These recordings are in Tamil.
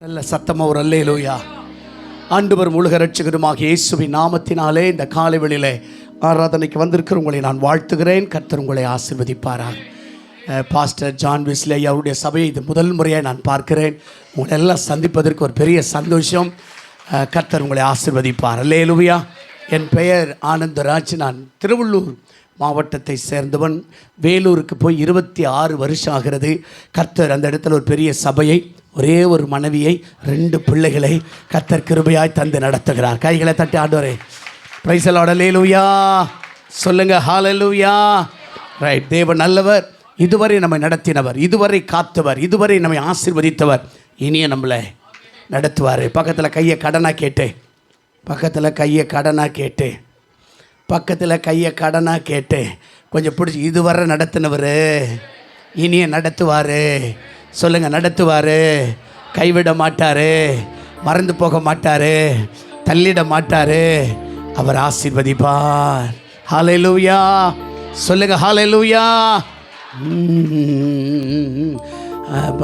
நல்ல சத்தமா ஒரு அல்லேலூயா. ஆண்டவர் முழுக இரட்சகருமாகிய இயேசுவின் நாமத்தினாலே இந்த காலை வேளையிலே ஆராதனைக்கு வந்திருக்கிற உங்களை நான் வாழ்த்துகிறேன். கர்த்தர் உங்களை ஆசீர்வதிப்பாராக. பாஸ்டர் ஜான் வெஸ்லி அவருடைய சபையை இது முதல் முறையாக நான் பார்க்கிறேன். உங்களை எல்லாம் சந்திப்பதற்கு ஒரு பெரிய சந்தோஷம். கர்த்தர் உங்களை ஆசீர்வதிப்பார். அல்லேலூயா. என் பெயர் ஆனந்தராஜ். நான் திருவள்ளூர் மாவட்டத்தை சேர்ந்தவன். வேலூருக்கு போய் 26 வருஷம் ஆகிறது. கர்த்தர் அந்த இடத்துல ஒரு பெரிய சபையை, ஒரே ஒரு மனைவியை, 2 பிள்ளைகளை கர்த்தர் கிருபையாய் தந்து நடத்துகிறார். கைகளை தட்டி ஆண்டவரே பிரைஸ் தி லார்ட். அல்லேலூயா சொல்லுங்க. ஹல்லேலூயா. ரைட். தேவன் நல்லவர். இதுவரை நம்மை நடத்தினவர், இதுவரை காத்தவர், இதுவரை நம்மை ஆசீர்வதித்தவர், இனிய நம்மளை நடத்துவார். பக்கத்தில் கையை கடனாக கேட்டு, பக்கத்தில் கையை கடனாக கேட்டு, பக்கத்தில் கையை கடனாக கேட்டு கொஞ்சம் பிடிச்சி, இதுவரை நடத்தினவர் இனிய நடத்துவார். சொல்லுங்கள், நடத்துவார். கைவிட மாட்டார், மறந்து போக மாட்டார், தள்ளிட மாட்டார். அவர் ஆசீர்வதிப்பார். ஹல்லேலூயா சொல்லுங்க. ஹல்லேலூயா.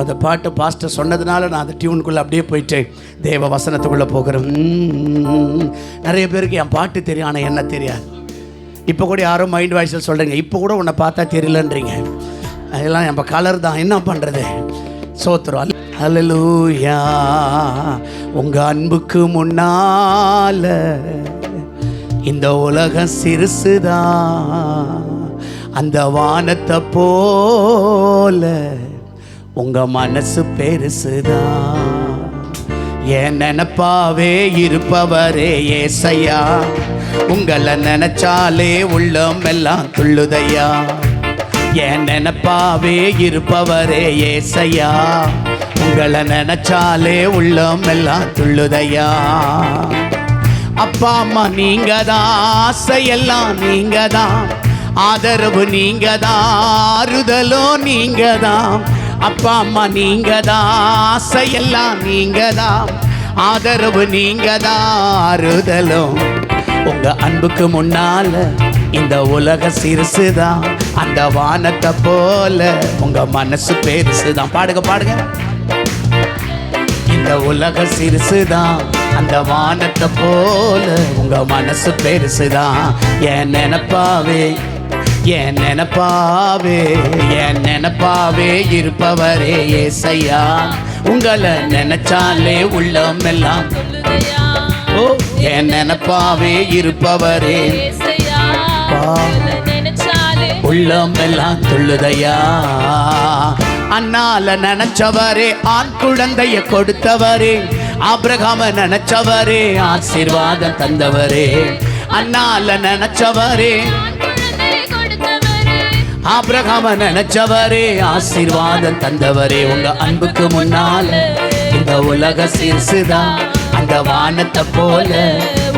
அந்த பாட்டு பாஸ்டர் சொன்னதுனால நான் அந்த டியூனுக்குள்ளே அப்படியே போயிட்டு தேவ வசனத்துக்குள்ளே போகிறேன். நிறைய பேருக்கு என் பாட்டு தெரியும், ஆனால் என்ன தெரியாது. இப்போ கூட யாரும் மைண்ட் வாய்ஸில் சொல்கிறீங்க, இப்போ கூட உன்னை பார்த்தா தெரியலன்றீங்க. அதெல்லாம் நம்ம கலர் தான், என்ன பண்ணுறது. சோத்துரும். ஹல்லேலூயா. உங்கள் அன்புக்கு முன்னால் இந்த உலகம் சிறுசுதான், அந்த வானத்தை போல உங்கள் மனசு பெருசுதான். என் நினப்பாவே இருப்பவரே ஏசையா, உங்களை நினைச்சாலே உள்ளம் எல்லாம் துள்ளுதையா. என் நினப்பாவே இருப்பவரே ஏசையா, உங்களை நினைச்சாலே உள்ளம் எல்லாம் துள்ளுதையா. அப்பா அம்மா நீங்க தான், ஆசையெல்லாம் நீங்க தான், ஆதரவு நீங்க தான், ஆறுதலும் நீங்க தான். அப்பா அம்மா நீங்க தான், ஆசையெல்லாம் நீங்க தான், ஆதரவு நீங்க தான், ஆறுதலும். உங்க அன்புக்கு முன்னால இந்த உலக சிறுசுதான், அந்த வானத்தை போல உங்க மனசு பெருசுதான். பாடுங்க பாடுங்க. இந்த உலக சிறுசுதான், அந்த வானத்தை போல உங்க மனசு பெருசுதான். என் நினப்பாவே, என் நினப்பாவே, என் நினப்பாவே இருப்பவரே ஏசையா, உங்களை நினைச்சாலே உள்ளம் எல்லாம். ஓ, என் நினப்பாவே இருப்பவரே உள்ளம் எல்லாம் துள்ளுதையா. அண்ணால நினைச்சவரே, ஆண் குழந்தைய கொடுத்தவரே, ஆபிரகாம நினைச்சவரே, ஆசீர்வாதம் தந்தவரே. அண்ணால நினைச்சவரே, ஆபிரகாம நினைச்சவரே, ஆசீர்வாதம் தந்தவரே. உங்க அன்புக்கு முன்னால இந்த உலக சிறுசுதான், அந்த வானத்தை போல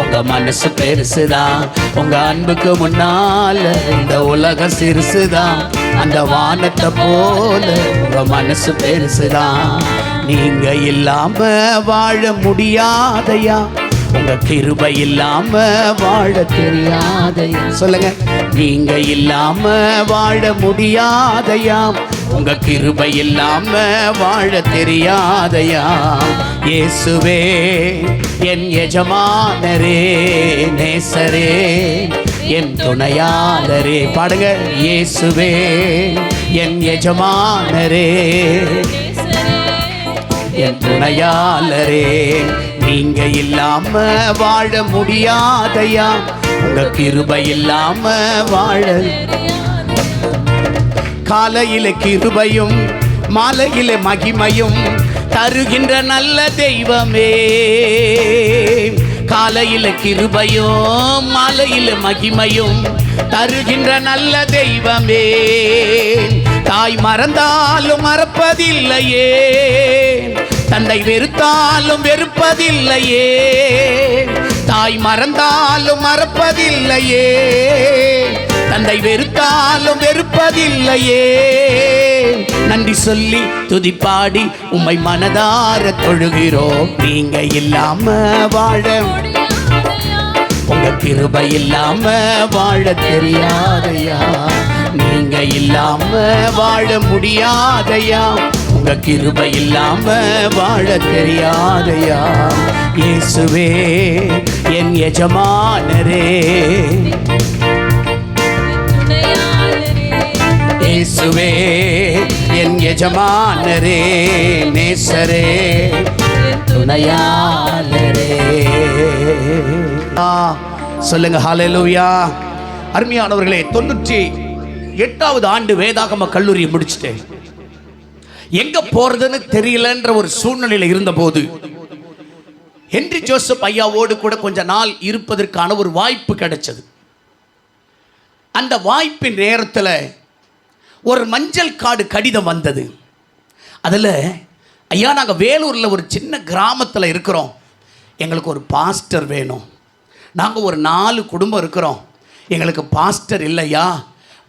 உங்க மனசு பெருசுதான். உங்க அன்புக்கு முன்னால இந்த உலக சிறுசுதான், அந்த வானத்தை போல உங்க மனசு பெருசுதான். நீங்க இல்லாம வாழ முடியாதையா, உங்க கிருபை இல்லாம வாழ தெரியாதையா. சொல்லுங்க. நீங்க இல்லாம வாழ முடியாதையா, உங்க கிருபை இல்லாம வாழ தெரியாதையா. இயேசுவே என் எஜமானரே, நேசரே, என் துணையாளரே. பாடுங்க. இயேசுவே என் எஜமானரே, என் துணையாளரே, நீங்க இல்லாம வாழ முடியாதையா, உங்க கிருபை இல்லாம வாழ. காலையில கிருபையும் மாலையில மகிமையும் தருகின்ற நல்ல தெய்வமே. காலையில கிருபையும் மாலையில மகிமையும் தருகின்ற நல்ல தெய்வமே. தாய் மறந்தாலும் மறப்பதில்லையே, தந்தை வெறுத்தாலும் வெறுப்பதில்லையே. தாய் மறந்தாலும் மறப்பதில்லையே, தந்தை வெறுத்தாலும் வெறுப்பதில்லையே. நன்றி சொல்லி துதிப்பாடி உம்மை மனதார தொழுகிறோம். நீங்க இல்லாம வாழ, உங்க கிருபை இல்லாம வாழ தெரியாதையா. நீங்க இல்லாம வாழ முடியாதையா, உங்க கிருபை இல்லாம வாழ தெரியாதையா. இயேசுவே என் எஜமானரே, இயேசுவே என் எஜமானரே, நேசரே துணையாளரே. சொல்லுங்க ஹல்லேலூயா. அருமையானவர்களே, 98வது ஆண்டு வேதாகம கல்லூரியை முடிச்சுட்டேன். எங்க போறதுன்னு தெரியலன்ற ஒரு சூழ்நிலையில் இருந்தபோது ஹென்றி ஜோசப் ஐயாவோடு கூட கொஞ்ச நாள் இருப்பதற்கான ஒரு வாய்ப்பு கிடைச்சது. அந்த வாய்ப்பின் நேரத்தில் ஒரு மஞ்சள் கார்டு கடிதம் வந்தது. அதில், ஐயா நாங்கள் வேலூரில் ஒரு சின்ன கிராமத்தில் இருக்கிறோம், எங்களுக்கு ஒரு பாஸ்டர் வேணும். நாங்கள் ஒரு 4 குடும்பம் இருக்கிறோம், எங்களுக்கு பாஸ்டர் இல்லையா.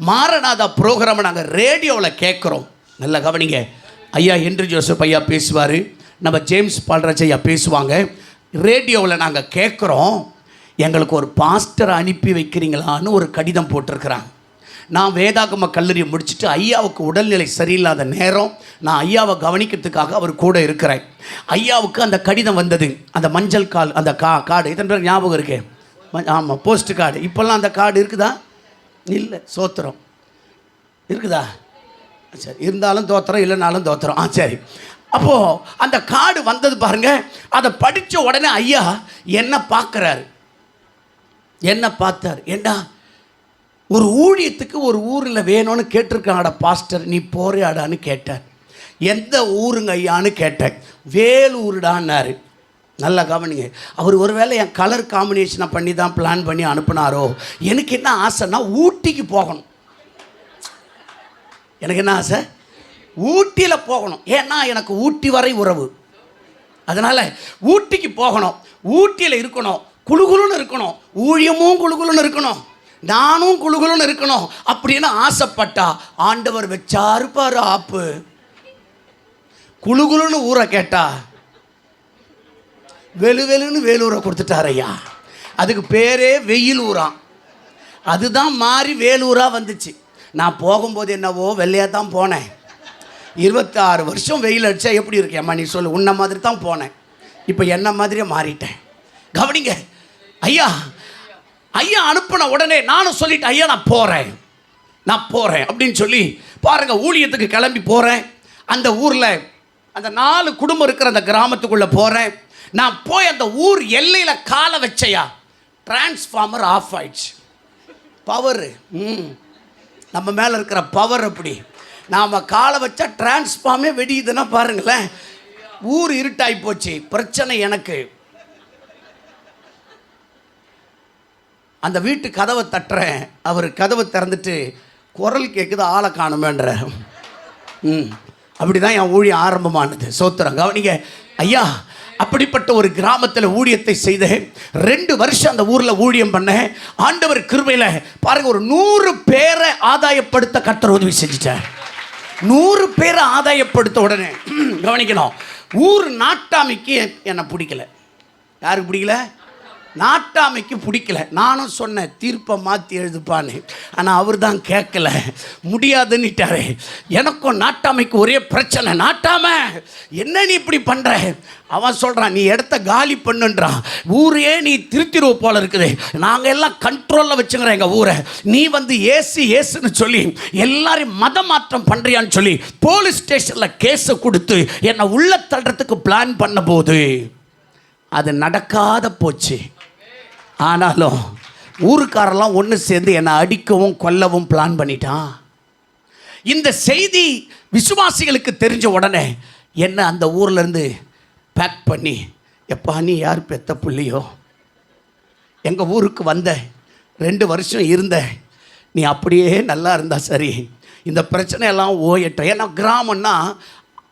மாரநாதா ப்ரோக்ராமை நாங்கள் ரேடியோவில் கேட்குறோம். நல்லா கவனிங்க, ஐயா ஹென்றி ஜோசப் ஐயா பேசுவார், நம்ம ஜேம்ஸ் பால்ராஜ் ஐயா பேசுவாங்க. ரேடியோவில் நாங்கள் கேட்குறோம், எங்களுக்கு ஒரு பாஸ்டரை அனுப்பி வைக்கிறீங்களான்னு ஒரு கடிதம் போட்டிருக்கிறாங்க. நான் வேதாகம கல்லூரியை முடிச்சுட்டு ஐயாவுக்கு உடல்நிலை சரியில்லாத நேரம் நான் ஐயாவை கவனிக்கிறதுக்காக அவர் கூட இருக்கிறேன். ஐயாவுக்கு அந்த கடிதம் வந்தது, அந்த மஞ்சள் அந்த கார்டு. இதன் பேர் ஞாபகம் இருக்கே? ஆமாம், போஸ்ட் கார்டு. இப்போல்லாம் அந்த கார்டு இருக்குதா? இல்லை, சோத்திரம் இருக்குதா? சரி, இருந்தாலும் தோத்திரம், இல்லைனாலும் தோத்திரம். சரி. அப்போது அந்த கார்டு வந்தது பாருங்கள். அதை படித்த உடனே ஐயா என்ன பார்க்குறாரு, என்ன பார்த்தார். ஏண்டா ஒரு ஊழியத்துக்கு ஒரு ஊரில் வேணும்னு கேட்டிருக்காங்கடா பாஸ்டர், நீ போறியாடான்னு கேட்டார். எந்த ஊருங்க ஐயான்னு கேட்டேன். வேலூருடான்னாரு. நல்லா கவனிங்க, அவர் ஒருவேளை என் கலர் காம்பினேஷனை பண்ணி தான் பிளான் பண்ணி அனுப்புனாரோ. எனக்கு என்ன ஆசைன்னா ஊட்டிக்கு போகணும். எனக்கு என்ன ஆசை? ஊட்டியில் போகணும். ஏன்னா எனக்கு ஊட்டி வரை உறவு. அதனால் ஊட்டிக்கு போகணும், ஊட்டியில் இருக்கணும், குளுகுலுன்னு இருக்கணும், ஊழியமும் குளுகுலுன்னு இருக்கணும், நானும் குளுகுலுன்னு இருக்கணும் அப்படின்னு ஆசைப்பட்டா ஆண்டவர் வச்சாரு பாரு ஆப்பு. குளுகுலுன்னு ஊரை கேட்டா வெளுவெலுன்னு வேலூரை கொடுத்துட்டார் ஐயா. அதுக்கு பேரே வெயில் ஊராம். அதுதான் மாறி வேலூராக வந்துச்சு. நான் போகும்போது என்னவோ வெள்ளையாக தான் போனேன். 26 வருஷம் வெயில் அடித்தா எப்படி இருக்கேன் அம்மா நீ சொல்லு. உன்ன மாதிரி தான் போனேன், இப்போ என்ன மாதிரியே மாறிட்டேன். கவனிங்க, ஐயா ஐயா அனுப்பின உடனே நானும் சொல்லிட்டேன், ஐயா நான் போகிறேன் அப்படின்னு சொல்லி பாருங்கள், ஊழியத்துக்கு கிளம்பி போகிறேன். அந்த ஊரில் அந்த 4 குடும்பம் இருக்கிற அந்த கிராமத்துக்குள்ளே போகிறேன். நான் போய் அந்த ஊர் எல்லையில் காலை வச்சையா, டிரான்ஸ்ஃபார்மர் ஆஃப் ஆயிடுச்சு. பவரு நம்ம மேலே இருக்கிற பவர் அப்படி. நாம் காலை வச்சா டிரான்ஸ்ஃபார்மே வெடியுதுன்னா பாருங்களேன். ஊர் இருட்டாகி போச்சு. பிரச்சனை எனக்கு. அந்த வீட்டு கதவை தட்டுறேன். அவர் கதவை திறந்துட்டு குரல் கேட்குது, ஆளை காணுமேன்ற. அப்படி தான் என் ஊழியம் ஆரம்பமானது. சோத்திரம். கவனிங்க ஐயா, அப்படிப்பட்ட ஒரு கிராமத்தில் ஊழியத்தை செய்தேன். 2 வருஷம் அந்த ஊரில் ஊழியம் பண்ணேன். ஆண்டவர் கிருபையில் பாருங்கள், ஒரு 100 பேரை ஆதாயப்படுத்த கர்த்தர் உதவி செஞ்சுட்டார். 100 பேரை ஆதாயப்படுத்த உடனே கவனிக்கணும், ஊர் நாட்டாமைக்கு என்னை பிடிக்கல. யாருக்கு பிடிக்கல? நாட்டாமைக்கு பிடிக்கல. நானும் சொன்னேன் தீர்ப்பை மாற்றி எழுதுப்பான்னு. ஆனால் அவர் தான் கேட்கல, முடியாதுன்னுட்டாரு. எனக்கும் நாட்டாமைக்கு ஒரே பிரச்சனை. நாட்டாம என்ன நீ இப்படி பண்ணுற? அவன் சொல்கிறான், நீ இடத்த காலி பண்ணுன்றான். ஊரே நீ திருத்திருவ போல இருக்குது, நாங்கள் எல்லாம் கண்ட்ரோலில் வச்சுக்கிறோம் எங்கள் ஊரை. நீ வந்து ஏசுன்னு சொல்லி எல்லாரையும் மத மாற்றம் பண்ணுறியான்னு சொல்லி போலீஸ் ஸ்டேஷனில் கேஸை கொடுத்து என்னை உள்ள தள்ளுறதுக்கு பிளான் பண்ண போது அது நடக்காத போச்சு. ஆனாலும் ஊருக்காரெல்லாம் ஒன்று சேர்ந்து என்னை அடிக்கவும் கொல்லவும் பிளான் பண்ணிட்டான். இந்த செய்தி விசுவாசிகளுக்கு தெரிஞ்ச உடனே என்ன அந்த ஊர்லேருந்து பேக் பண்ணி, எப்பா நீ யார் பெத்த புள்ளியோ, எங்கள் ஊருக்கு வந்த 2 வருஷம் இருந்த, நீ அப்படியே நல்லா இருந்தா சரி, இந்த பிரச்சனையெல்லாம் ஓயட்டும். ஏன்னா கிராமம்னா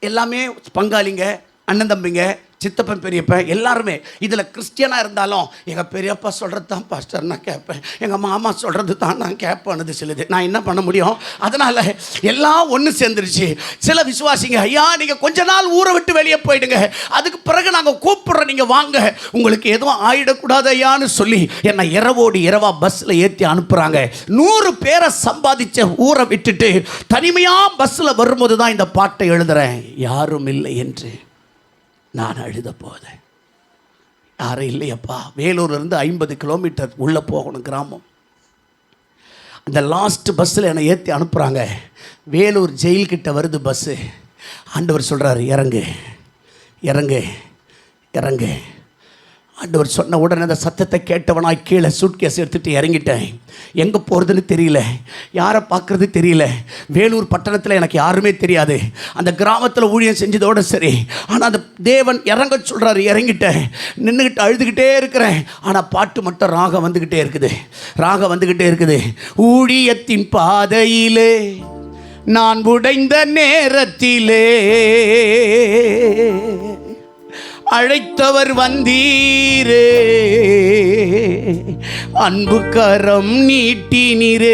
எல்லாமே பங்காளிங்க, அண்ணன் தம்பிங்க, சித்தப்பன் பெரியப்பன் எல்லாருமே இதில் கிறிஸ்டியனாக இருந்தாலும் எங்கள் பெரியப்பா சொல்கிறது தான் பாஸ்டர் நான் கேட்பேன், எங்கள் மாமா சொல்கிறது தான் நான் கேட்பேன்னு சொல்லுது. நான் என்ன பண்ண முடியும்? அதனால் எல்லாம் ஒன்று சேர்ந்துருச்சு. சில விசுவாசிங்க, ஐயா நீங்கள் கொஞ்ச நாள் ஊரை விட்டு வெளியே போயிடுங்க, அதுக்கு பிறகு நாங்கள் கூப்பிட்றோம், நீங்கள் வாங்க, உங்களுக்கு எதுவும் ஆயிடக்கூடாது ஐயான்னு சொல்லி என்னை இரவோடு இரவா பஸ்ஸில் ஏற்றி அனுப்புகிறாங்க. 100 பேரை சம்பாதிச்ச ஊரை விட்டுட்டு தனிமையாக பஸ்ஸில் வரும்போது தான் இந்த பாட்டை எழுதுகிறேன். யாரும் இல்லை என்று நான் அழுத போதேன். யாரும் இல்லையப்பா. வேலூர்லேருந்து 50 கிலோமீட்டர் உள்ளே போகணும், கிராமம். அந்த லாஸ்ட் பஸ்ஸில் என்னை ஏற்றி அனுப்புகிறாங்க. வேலூர் ஜெயில்கிட்ட வருது பஸ்ஸு. ஆண்டவர் சொல்கிறார், இறங்கு இறங்கு இறங்கு. ஆண்டவர் சொன்ன உடனே அந்த சத்தத்தை கேட்டவனாய் கீழே சூட்கேஸ் எடுத்துகிட்டு இறங்கிட்டேன். எங்கே போகிறதுன்னு தெரியல, யாரை பார்க்குறது தெரியல. வேலூர் பட்டணத்தில் எனக்கு யாருமே தெரியாது. அந்த கிராமத்தில் ஊழியம் செஞ்சதோடு சரி. ஆனால் அந்த தேவன் இறங்க சொல்கிறாரு, இறங்கிட்டேன். நின்றுக்கிட்டு அழுதுகிட்டே இருக்கிறேன். ஆனால் பாட்டு மட்டும் ராகம் வந்துக்கிட்டே இருக்குது, ராகம் வந்துக்கிட்டே இருக்குது. ஊழியத்தின் பாதையிலே நான் உடைந்த நேரத்திலே அழைத்தவர் வந்தீரே, அன்பு கரம் நீட்டினீரே.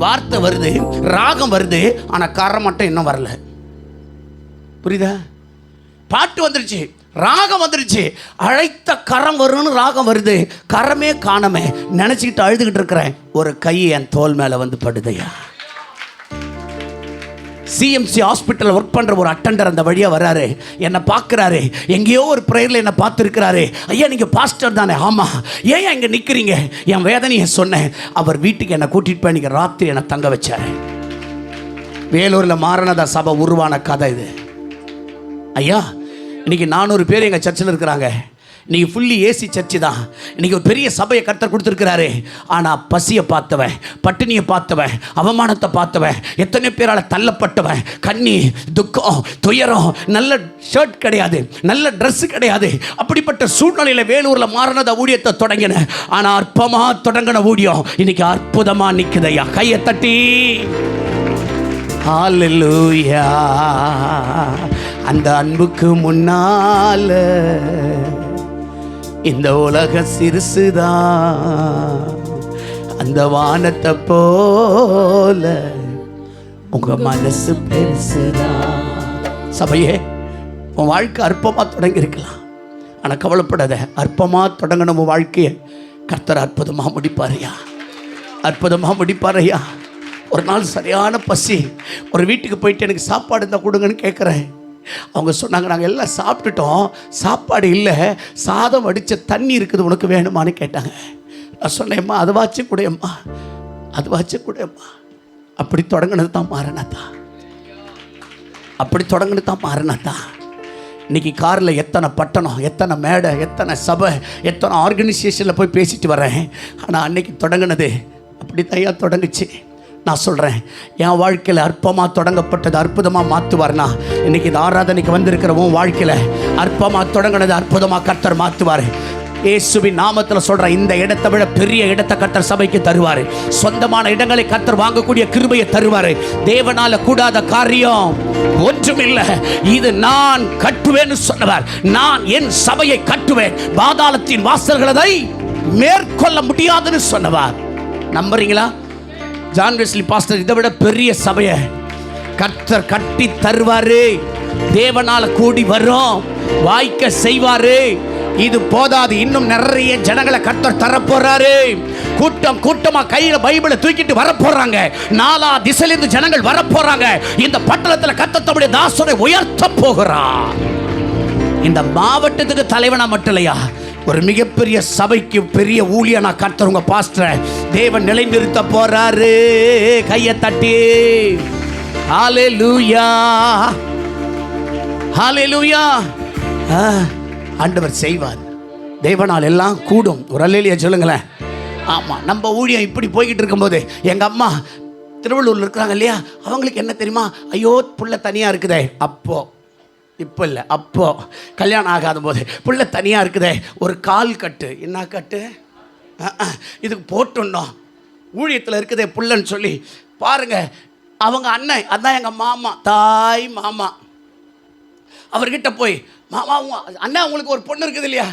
வார்த்தை வருது, ராகம் வருது, ஆனால் கரம் மட்டும் இன்னும் வரல. புரியுதா? பாட்டு வந்துருச்சு, ராகம் வந்துருச்சு, அழைத்த கரம் வரும்னு ராகம் வருது, கரமே காணமே. நினச்சிக்கிட்டு அழுதுகிட்டு இருக்கிறேன். ஒரு கை என் தோல் மேலே வந்து படுதையா. சிஎம்சி ஹாஸ்பிட்டலில் ஒர்க் பண்ணுற ஒரு அட்டண்டர் அந்த வழியாக வராரு, என்னை பார்க்குறாரு. எங்கேயோ ஒரு ப்ரேயரில் என்னை பார்த்துருக்கிறாரு. ஐயா நீங்கள் பாஸ்டர் தானே? ஆமாம். ஏன் இங்கே நிற்கிறீங்க? என் வேதனையை சொன்னேன். அவர் வீட்டுக்கு என்னை கூட்டிகிட்டு போய் இன்றைக்கி ராத்திரி என்னை தங்க வச்சார். வேலூரில் மாரணதா சபை உருவான கதை இது. ஐயா இன்றைக்கி 400 பேர் எங்கள் சர்ச்சில் இருக்கிறாங்க. இன்றைக்கி ஃபுல்லி ஏசி சர்ச்சு தான். இன்றைக்கி ஒரு பெரிய சபையை கர்த்தர் கொடுத்துருக்கிறாரு. ஆனால் பசியை பார்த்தவன், பட்டினியை பார்த்தவன், அவமானத்தை பார்த்தவன், எத்தனை பேரால் தள்ளப்பட்டவன், கண்ணி, துக்கம், துயரம், நல்ல ஷர்ட் கிடையாது, நல்ல ட்ரெஸ்ஸு கிடையாது. அப்படிப்பட்ட சூழ்நிலையில் வேலூரில் மாறினத ஊழியத்தை தொடங்கினேன். ஆனால் அற்பமாக தொடங்கின ஊழியம் இன்றைக்கி அற்புதமாக நிற்குதையா. கையை தட்டி ஹல்லேலூயா. அந்த அன்புக்கு முன்னால இந்த உலக சிறுசுதான், அந்த வானத்தை போல உங்க மனசு பெருசுதான். சபையே, உன் வாழ்க்கை அற்பமாக தொடங்கி இருக்கலாம். ஆனால் கவலைப்படாத, அற்பமாக தொடங்கின உன் வாழ்க்கையை கர்த்தர் அற்புதமாக முடிப்பாரையா, அற்புதமாக முடிப்பாரையா. ஒரு நாள் சரியான பசி, ஒரு வீட்டுக்கு போயிட்டு எனக்கு சாப்பாடு இருந்தால் கொடுங்கன்னு கேட்குறேன். அவங்க சொன்னாங்க, நாங்கள் எல்லாம் சாப்பிட்டுட்டோம், சாப்பாடு இல்லை, சாதம் வடித்த தண்ணி இருக்குது, உனக்கு வேணுமான்னு கேட்டாங்க. நான் சொன்னேம்மா அதுவாச்சும் கூடயம்மா, அதுவாச்சும் கூடயம்மா. அப்படி தொடங்கினது தான் மாறினதா, அப்படி தொடங்கினது தான் மாறினதா. இன்றைக்கி காரில் எத்தனை பட்டணம், எத்தனை மேடை, எத்தனை சபை, எத்தனை ஆர்கனைசேஷனில் போய் பேசிட்டு வரேன். ஆனால் அன்னைக்கு தொடங்கினது அப்படி தையா தொடங்குச்சு. நான் சொல்கிறேன், என் வாழ்க்கையில் அற்பமாக தொடங்கப்பட்டது அற்புதமாக மாற்றுவார்னா, இன்றைக்கி இந்த ஆராதனைக்கு வந்திருக்கிற உன் வாழ்க்கையில் அற்பமாக தொடங்கினது அற்புதமாக கர்த்தர் மாற்றுவார். இயேசுவின் நாமத்தில் சொல்கிறேன், இந்த இடத்தை விட பெரிய இடத்தை கர்த்தர் சபைக்கு தருவார். சொந்தமான இடங்களை கர்த்தர் வாங்கக்கூடிய கிருபையை தருவார். தேவனால கூடாத காரியம் ஒன்றுமில்லை. இது நான் கட்டுவேன்னு சொன்னவர். நான் என் சபையை கட்டுவேன், பாதாளத்தின் வாசல்களை மேற்கொள்ள முடியாதுன்னு சொன்னவர். நம்புறீங்களா? ஜான் வெஸ்லி பாஸ்டர் இதை விட பெரிய சபையை கர்த்தர் கட்டி தருவாரு. தேவனால கூடி வரும், வாய்க்க செய்வாரு. இது போதாது, இன்னும் நிறைய ஜனங்களை கர்த்தர் தரப்போறாரு. கூட்டம் கூட்டமா கையில பைபிளை தூக்கிட்டு வரப்போறாங்க. 4 திசையிலிருந்து ஜனங்கள் வரப்போறாங்க. இந்த பட்டணத்தில் கர்த்தர் தம்முடைய தாசனை உயர்த்த போகிறார். இந்த மாவட்டத்துக்கு தலைவனா மட்டும் இல்லையா, ஒரு மிகப்பெரிய சபைக்கு பெரிய ஊழியனா கர்த்தர் உங்க பாஸ்டர் தேவன் நிலைநிறுத்த போறாரு. கையை தட்டி ஹல்லேலூயா, ஹல்லேலூயா. ஆண்டவர் செய்வார். தேவனால் எல்லாம் கூடும். ஒரு அல்லேலூயா சொல்லுங்களேன். ஆமாம், நம்ம ஊழியம் இப்படி போய்கிட்டு இருக்கும்போது எங்கள் அம்மா திருவள்ளூரில் இருக்கிறாங்க இல்லையா, அவங்களுக்கு என்ன தெரியுமா, ஐயோ புள்ள தனியாக இருக்குதே. இப்போ இல்லை, அப்போ கல்யாணம் ஆகாத போது புள்ள தனியாக இருக்குதே, ஒரு கால் கட்டு, என்ன கட்டு இதுக்கு போட்டுடணும், ஊழியத்தில் இருக்குதே புள்ளன்னு சொல்லி பாருங்க. அவங்க அண்ணன், அதான் எங்கள் மாமா, தாய் மாமா, அவர்கிட்ட போய் மாமா அண்ணா உங்களுக்கு ஒரு பொண்ணு இருக்குது இல்லையா,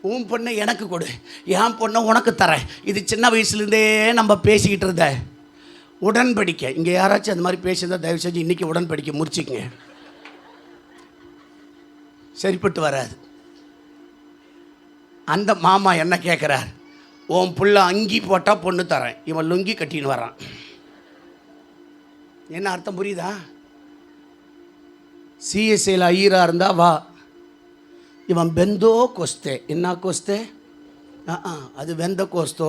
உன் பொண்ணை எனக்கு கொடு, என் பொண்ணை உனக்கு தரேன். இது சின்ன வயசுலேருந்தே நம்ம பேசிக்கிட்டு இருந்த உடன்படிக்கை. இங்கே யாராச்சும் அந்த மாதிரி பேசியிருந்தால் தயவு செஞ்சு இன்றைக்கி உடன்படிக்கை முடிச்சிக்கங்க, சரிப்பட்டு வராது. அந்த மாமா என்ன கேட்குறார், உன் புள்ள அங்கி போட்டால் பொண்ணு தரேன், இவன் லுங்கி கட்டின்னு வரான். என்ன அர்த்தம் புரியுதா? சிஎஸ்ஐயில் ஐயராக இருந்தால் வா, இவன் பெந்தோ கோஸ்தே. என்ன கோஸ்தே? அது வெந்த கோஸ்தோ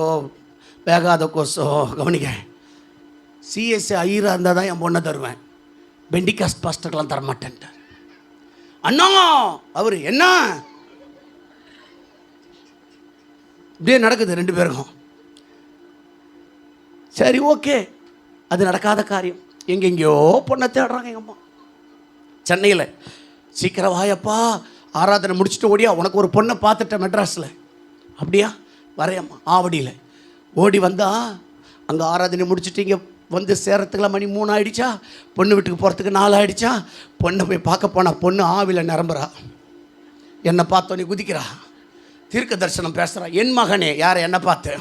வேகாத கோஸ்தோ கவனிக்க. சிஎஸ்ஐ ஐயராக இருந்தால் தான் என் பொண்ணை தருவேன், பெண்டிகாஸ்ட் பாஸ்டர்க்கெலாம் தரமாட்டேன்ட்டார். அண்ணா அவர் என்ன இப்படியே நடக்குது ரெண்டு பேருக்கும். சரி ஓகே, அது நடக்காத காரியம். எங்கெங்கேயோ பொண்ணை தேடுறாங்க எங்கள் அம்மா. சென்னையில் சீக்கிரம் வாயப்பா, ஆராதனை முடிச்சுட்டு ஓடியா, உனக்கு ஒரு பொண்ணை பார்த்துட்டேன் மெட்ராஸில். அப்படியா, வரையம்மா. ஆவடியில் ஓடி வந்தா, அங்கே ஆராதனை முடிச்சுட்டு இங்கே வந்து சேரத்துக்குலாம் மணி 3 ஆகிடுச்சா, பொண்ணு வீட்டுக்கு போகிறதுக்கு 4 ஆகிடுச்சா. பொண்ணை போய் பார்க்க போனால் பொண்ணு ஆவியில் நிரம்புறா, என்னை பார்த்தோன்னே குதிக்கிறா, தீர்க்க தரிசனம் பேசுகிறா. என் மகனே, யார் என்னை பார்த்து?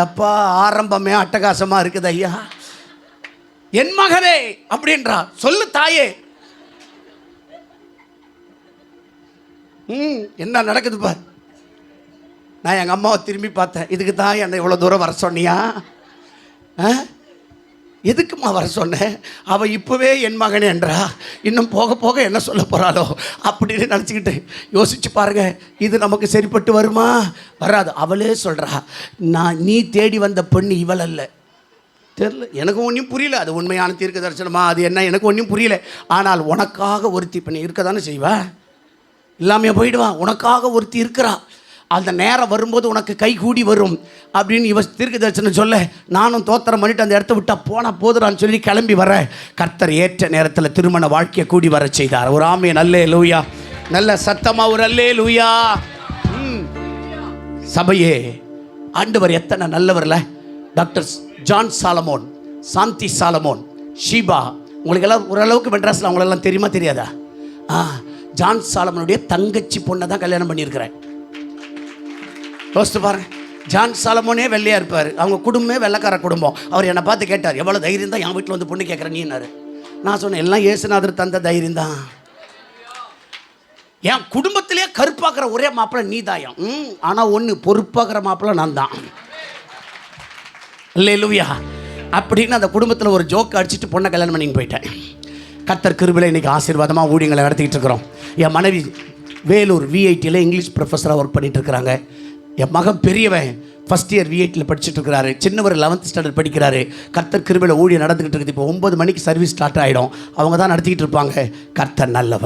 எப்பா ஆரம்பமே அட்டகாசமாக இருக்குது ஐயா. என் மகனே அப்படின்றா. சொல்லு தாயே. என்ன நடக்குது பார். நான் எங்கள் அம்மாவை திரும்பி பார்த்தேன். இதுக்கு தான் என்னை இவ்வளோ தூரம் வர சொன்னியா? எதுக்குமா வர சொன்னேன்? அவள் இப்போவே என் மகனே என்றா, இன்னும் போக போக என்ன சொல்ல போகிறாளோ அப்படின்னு நினச்சிக்கிட்டு யோசிச்சு பாருங்க. இது நமக்கு சரிப்பட்டு வருமா? வராது. அவளே சொல்கிறா, நீ தேடி வந்த பெண்ணு இவள் அல்ல. தெரில, எனக்கு ஒன்றும் புரியல. அது உண்மையான தீர்க்க தரிசனமா அது என்ன எனக்கு ஒன்றும் புரியல. ஆனால் உனக்காக ஒருத்தி பண்ணி இருக்க தானே செய்வா, இல்லாமையே போயிடுவான். உனக்காக ஒருத்தி இருக்கிறா, அந்த நேரம் வரும்போது உனக்கு கை கூடி வரும் அப்படின்னு இவ தீர்க்க தரிசனம் சொல்ல, நானும் தோத்திரம் பண்ணிட்டு அந்த இடத்த விட்டா போனால் போதுறான்னு சொல்லி கிளம்பி வர, கர்த்தர் ஏற்ற நேரத்தில் திருமண வாழ்க்கையை கூடி வர செய்தார். ஒரு ஆமே நல்லே லூயா, நல்ல சத்தமா ஒரு அல்லே லூயா. சபையே, ஆண்டவர் எத்தனை நல்லவர்ல. டாக்டர் ஜான் சாலமோன், சாந்தி சாலமோன், ஷீபா, உங்களுக்கு எல்லாம் ஓரளவுக்கு மெட்ராஸில் அவங்களெல்லாம் தெரியுமா தெரியாதா? ஜான் சாலமனுடைய தங்கச்சி பொண்ணை தான் கல்யாணம் பண்ணியிருக்கிறேன். யோசித்து பாருங்க. ஜான் சாலமோனே வெள்ளையாக இருப்பார், அவங்க குடும்பமே வெள்ளைக்கார குடும்பம். அவர் என்னை பார்த்து கேட்டார், எவ்வளோ தைரியம் தான் என் வீட்டில் வந்து பொண்ணு கேட்குறேன் நீன்னாரு. நான் சொன்னேன், எல்லாம் இயேசுநாதர் தந்த தைரியம் தான். என் குடும்பத்திலே கருப்பாக்குற ஒரே மாப்பிள்ளை நீ தாயம். ஆனால் ஒன்று, பொறுப்பாக்குற மாப்பிள்ளை நான் தான். அல்லேலூயா அப்படின்னு அந்த குடும்பத்தில் ஒரு ஜோக் அடிச்சுட்டு பொண்ணை கல்யாணம் பண்ணின்னு போயிட்டேன். கர்த்தர் கிருபையில இன்றைக்கி ஆசீர்வாதமாக ஊழியங்களை நடத்திக்கிட்டு இருக்கிறோம். என் மனைவி வேலூர் விஐடியில் இங்கிலீஷ் ப்ரொஃபஸராக ஒர்க் பண்ணிகிட்டு இருக்கிறாங்க. என் மகன் பெரியவன் ஃபஸ்ட் இயர் விஐடியில் படிச்சுட்டு இருக்கிறாரு. சின்னவர் 11th ஸ்டாண்டர்ட் படிக்கிறாரு. கர்த்தர் கிருபையில ஊழியம் நடந்துக்கிட்டு இருக்குது. இப்போ 9 மணிக்கு சர்வீஸ் ஸ்டார்ட் ஆகிடும். அவங்க தான் நடத்திக்கிட்டு இருப்பாங்க. கர்த்தர் நல்லவ.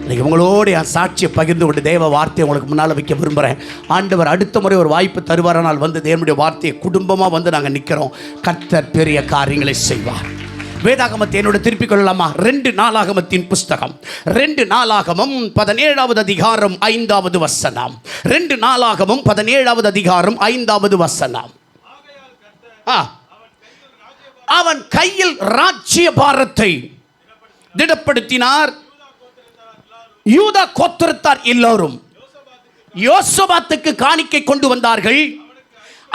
இன்றைக்கி உங்களோடு என் சாட்சியை பகிர்ந்து கொண்டு தேவ வார்த்தையை உங்களுக்கு முன்னால் வைக்க விரும்புகிறேன். ஆண்டவர் அடுத்த முறை ஒரு வாய்ப்பு தருவாரானால் வந்து தேவனுடைய வார்த்தையை குடும்பமாக வந்து நாங்கள் நிற்கிறோம். கர்த்தர் பெரிய காரியங்களை செய்வார். வேதாகமத்தை என்னோட திருப்பிக் கொள்ளலாமா? 2 நாளாகமத்தின் புஸ்தகம், 2 நாளாகமம் 17வது அதிகாரம் 5வது வசனம். 2 நாளாகமம் 17வது அதிகாரம் 5வது வசனம். அவன் கையில் ராஜ்ய பாரத்தை திடப்படுத்தினார். யூதா கோத்திரத்தார் எல்லோரும் யோசபாத்துக்கு காணிக்கை கொண்டு வந்தார்கள்.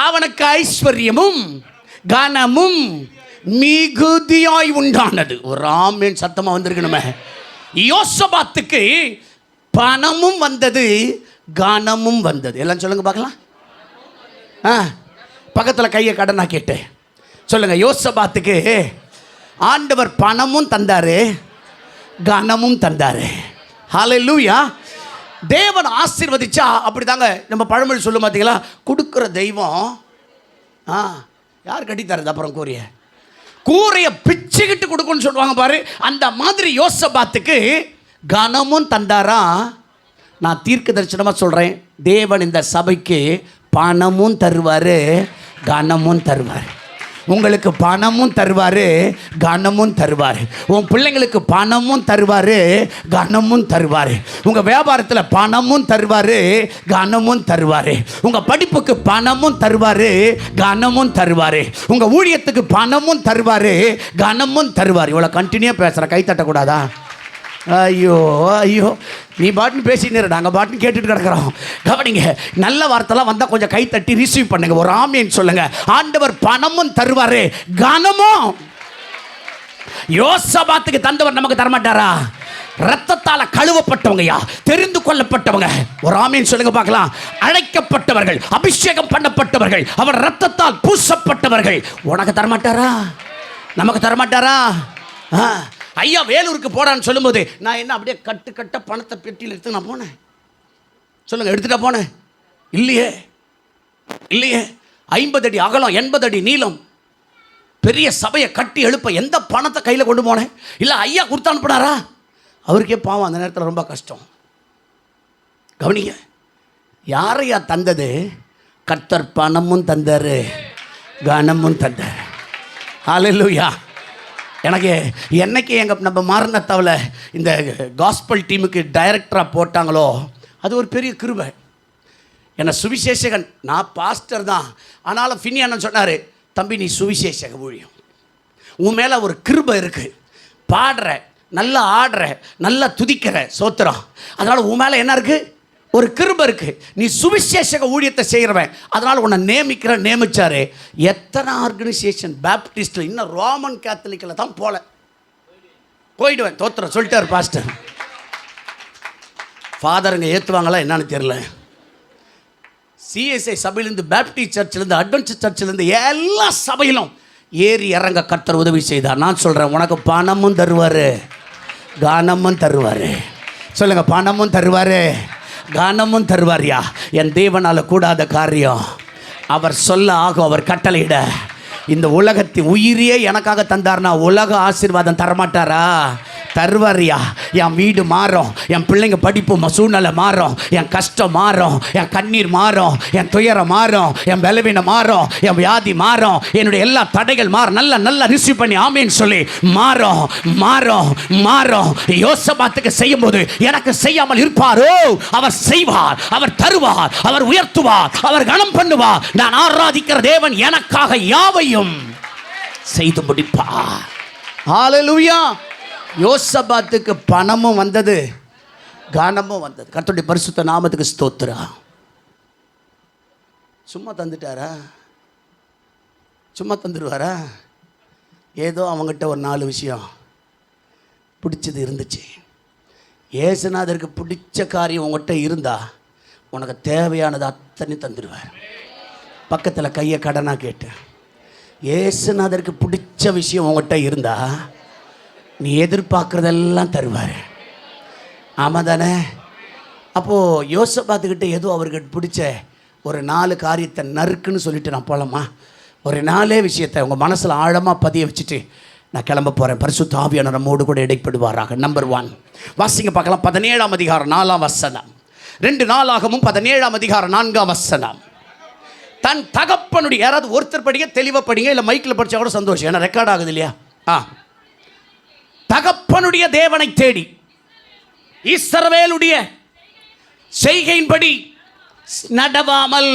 அவனுக்கு ஐஸ்வர்யமும் கனமும் மிகுதியாய் உண்டானது. ஒரு ஆமென் சத்தமா வந்திருக்கணுமே. யோசபாத்துக்கு பணமும் வந்தது, கனமும் வந்தது. எல்லாம் சொல்லுங்க பார்க்கலாம். பக்கத்தில் கையை கடனா கேட்டு சொல்லுங்க. யோசபாத்துக்கு ஆண்டவர் பணமும் தந்தாரு, கனமும் தந்தாரு. ஹல்லேலூயா. தேவன் ஆசீர்வதிச்சா அப்படிதாங்க. நம்ம பழமொழி சொல்லும் பார்த்தீங்களா, கொடுக்குற தெய்வம் யார் கட்டித்தரது? அப்புறம் கூரையை பிச்சுக்கிட்டு கொடுக்குன்னு சொல்லுவாங்க பாரு. அந்த மாதிரி யோசபாத்துக்கு கனமும் தந்தாரா. நான் தீர்க்க தரிசனமாக சொல்கிறேன், தேவன் இந்த சபைக்கு பணமும் தருவார், கனமும் தருவார். உங்களுக்கு பணமும் தருவார், கனமும் தருவார். உன் பிள்ளைங்களுக்கு பணமும் தருவார், கனமும் தருவார். உங்கள் வியாபாரத்தில் பணமும் தருவார், கனமும் தருவார். உங்கள் படிப்புக்கு பணமும் தருவார், கனமும் தருவார். உங்கள் ஊழியத்துக்கு பணமும் தருவார், கனமும் தருவார். இவ்வளோ கண்டினியூவாக பேசுகிற, கை தட்டக்கூடாதா? ஐயோ ஐயோ, நீ பாட்டுன்னு பேசினு நாங்கள் பாட்டுன்னு கேட்டுட்டு கிடக்குறோம். கவனிங்க, நல்ல வார்த்தைலாம் வந்தால் கொஞ்சம் கை தட்டி ரிசீவ் பண்ணுங்க, ஒரு ஆமேன்னு சொல்லுங்க. ஆண்டவர் பணமும் தருவார், கனமும். யோசபாத்துக்கு தந்தவர் நமக்கு தரமாட்டாரா? ரத்தத்தால கழுவப்பட்டவங்கயா, தெரிந்து கொள்ளப்பட்டவங்க, ஒரு ஆமீன் சொல்லுங்க பார்க்கலாம். அழைக்கப்பட்டவர்கள், அபிஷேகம் பண்ணப்பட்டவர்கள், அவர் ரத்தத்தால் பூசப்பட்டவர்கள். உனக்கு தரமாட்டாரா? நமக்கு தரமாட்டாரா? ஐயா வேலூருக்கு போடான்னு சொல்லும்போது நான் என்ன அப்படியே கட்டு கட்ட பணத்தை பெட்டியில் எடுத்து நான் போனேன்? சொல்லுங்க, எடுத்துட்டா போனேன்? இல்லையே, இல்லையே. 50 அடி அகலம், 80 அடி நீளம், பெரிய சபையை கட்டி எழுப்ப எந்த பணத்தை கையில் கொண்டு போனேன்? இல்லை ஐயா கொடுத்து அனுப்பினாரா? அவருக்கே பாவம் அந்த நேரத்தில் ரொம்ப கஷ்டம். கவனிங்க, யாரையா தந்தது? கர்த்தர் பணமும் தந்தார், கனமும் தந்தார். ஹல்லேலூயா. எனக்கு என்னைக்கு நம்ம மாரணத்தாவில் இந்த காஸ்பல் டீமுக்கு டைரக்டராக போட்டாங்களோ அது ஒரு பெரிய கிருபை. என்னை சுவிசேஷகன், நான் பாஸ்டர் தான், ஆனாலும் ஃபினியானன் சொன்னார், தம்பி நீ சுவிசேஷக ஊழியம், உன் மேலே ஒரு கிருபை இருக்குது, பாடுற, நல்லா ஆடுற, நல்லா துதிக்கிற, சோத்திரம், அதனால் உன் மேலே என்ன இருக்குது? ஒரு கிருபை இருக்குது. நீ சுவிசேஷக ஊழியத்தை செய்கிறவன், அதனால் உன்னை நியமிச்சாரு. எத்தனை ஆர்கனைசேஷன் பேப்டிஸ்டில், இன்னும் ரோமன் கேத்தலிக்கில் தான் போயிடுவேன், தோத்திரம் சொல்லிட்டார் பாஸ்டர். ஃபாதருங்க ஏற்றுவாங்களா என்னன்னு தெரியல. சிஎஸ்ஐ சபையிலேருந்து, பேப்டிஸ்ட் சர்ச்சிலேருந்து, அட்வென்ச்சர் சர்ச்சிலேருந்து எல்லா சபையிலும் ஏறி இறங்க கர்த்தர் உதவி செய்தார். நான் சொல்கிறேன், உனக்கு பணமும் தருவார், கானமும் தருவார். சொல்லுங்கள், பணமும் தருவார், கானமும் தருவார்யா. என் தேவனால் கூடாத காரியம் அவர் சொல்ல ஆகும், அவர் கட்டளையிட. இந்த உலகத்தின் உயிரியே எனக்காக தந்தார்னா உலக ஆசீர்வாதம் தரமாட்டாரா? தருவாரியா. என் வீடு மாறும், என் பிள்ளைங்க படிப்பு சூழ்நிலை மாறும், என் கஷ்டம் மாறும், என் கண்ணீர் மாறும், என் துயரம் மாறும், என் பலவீனம் மாறும், என் வியாதி மாறும், என்னுடைய எல்லா தடைகள் மாறும். நல்லா ரிசீவ் பண்ணி ஆமேன்னு சொல்லி மாறும் மாறும் மாறும். யோசபாத்துக்கு செய்யும் போது எனக்கு செய்யாமல் இருப்பாரோ? அவர் செய்வார், அவர் தருவார், அவர் உயர்த்துவார், அவர் கனம் பண்ணுவார். நான் ஆராதிக்கிற தேவன் எனக்காக யாவையும் செய்து முடிப்பார். ஹல்லேலூயா. யோசபாத்துக்கு பணமும் வந்தது, கானமும் வந்தது. கர்த்தருடைய பரிசுத்த நாமத்துக்கு ஸ்தோத்திரம். சும்மா தந்துட்டாரா? சும்மா தந்துடுவாரா? ஏதோ அவங்ககிட்ட ஒரு 4 விஷயம் பிடிச்சது இருந்துச்சு. ஏசுநாதருக்கு பிடிச்ச காரியம் உங்கள்கிட்ட இருந்தா உனக்கு தேவையானது அத்தனை தந்துடுவார். பக்கத்தில் கையை கடனாக கேட்டேன். ஏசுநாதருக்கு பிடிச்ச விஷயம் உங்கள்கிட்ட இருந்தா நீ எதிர்பார்க்குறதெல்லாம் தருவார். ஆமாம் தானே? அப்போது யோசபாத்துக்கிட்ட ஏதோ அவர்கிட்ட பிடிச்ச ஒரு 4 காரியத்தை நறுக்குன்னு சொல்லிவிட்டு நான் போகலாமா? ஒரு 4 விஷயத்தை உங்கள் மனசில் ஆழமாக பதிய வச்சுட்டு நான் கிளம்ப போகிறேன். பரிசுத்த ஆவியானவர் நம்மோடு கூட இடைப்படுவாராக. நம்பர் 1 வாசிங்க பார்க்கலாம். 17ஆம் அதிகாரம் 4ஆம் வசனம். 2 நாளாகவும் 17ஆம் அதிகாரம் 4ஆம் வசனம். தன் தகப்பனுடைய, யாராவது ஒருத்தர் படிங்க, தெளிவாக படிங்க, இல்லை மைக்கில் படித்தா கூட சந்தோஷம், ஏன்னா ரெக்கார்ட் ஆகுது இல்லையா? தகப்பனுடைய தேவனை தேடி இஸ்ரவேலுடைய செய்கையின்படி நடவாமல்.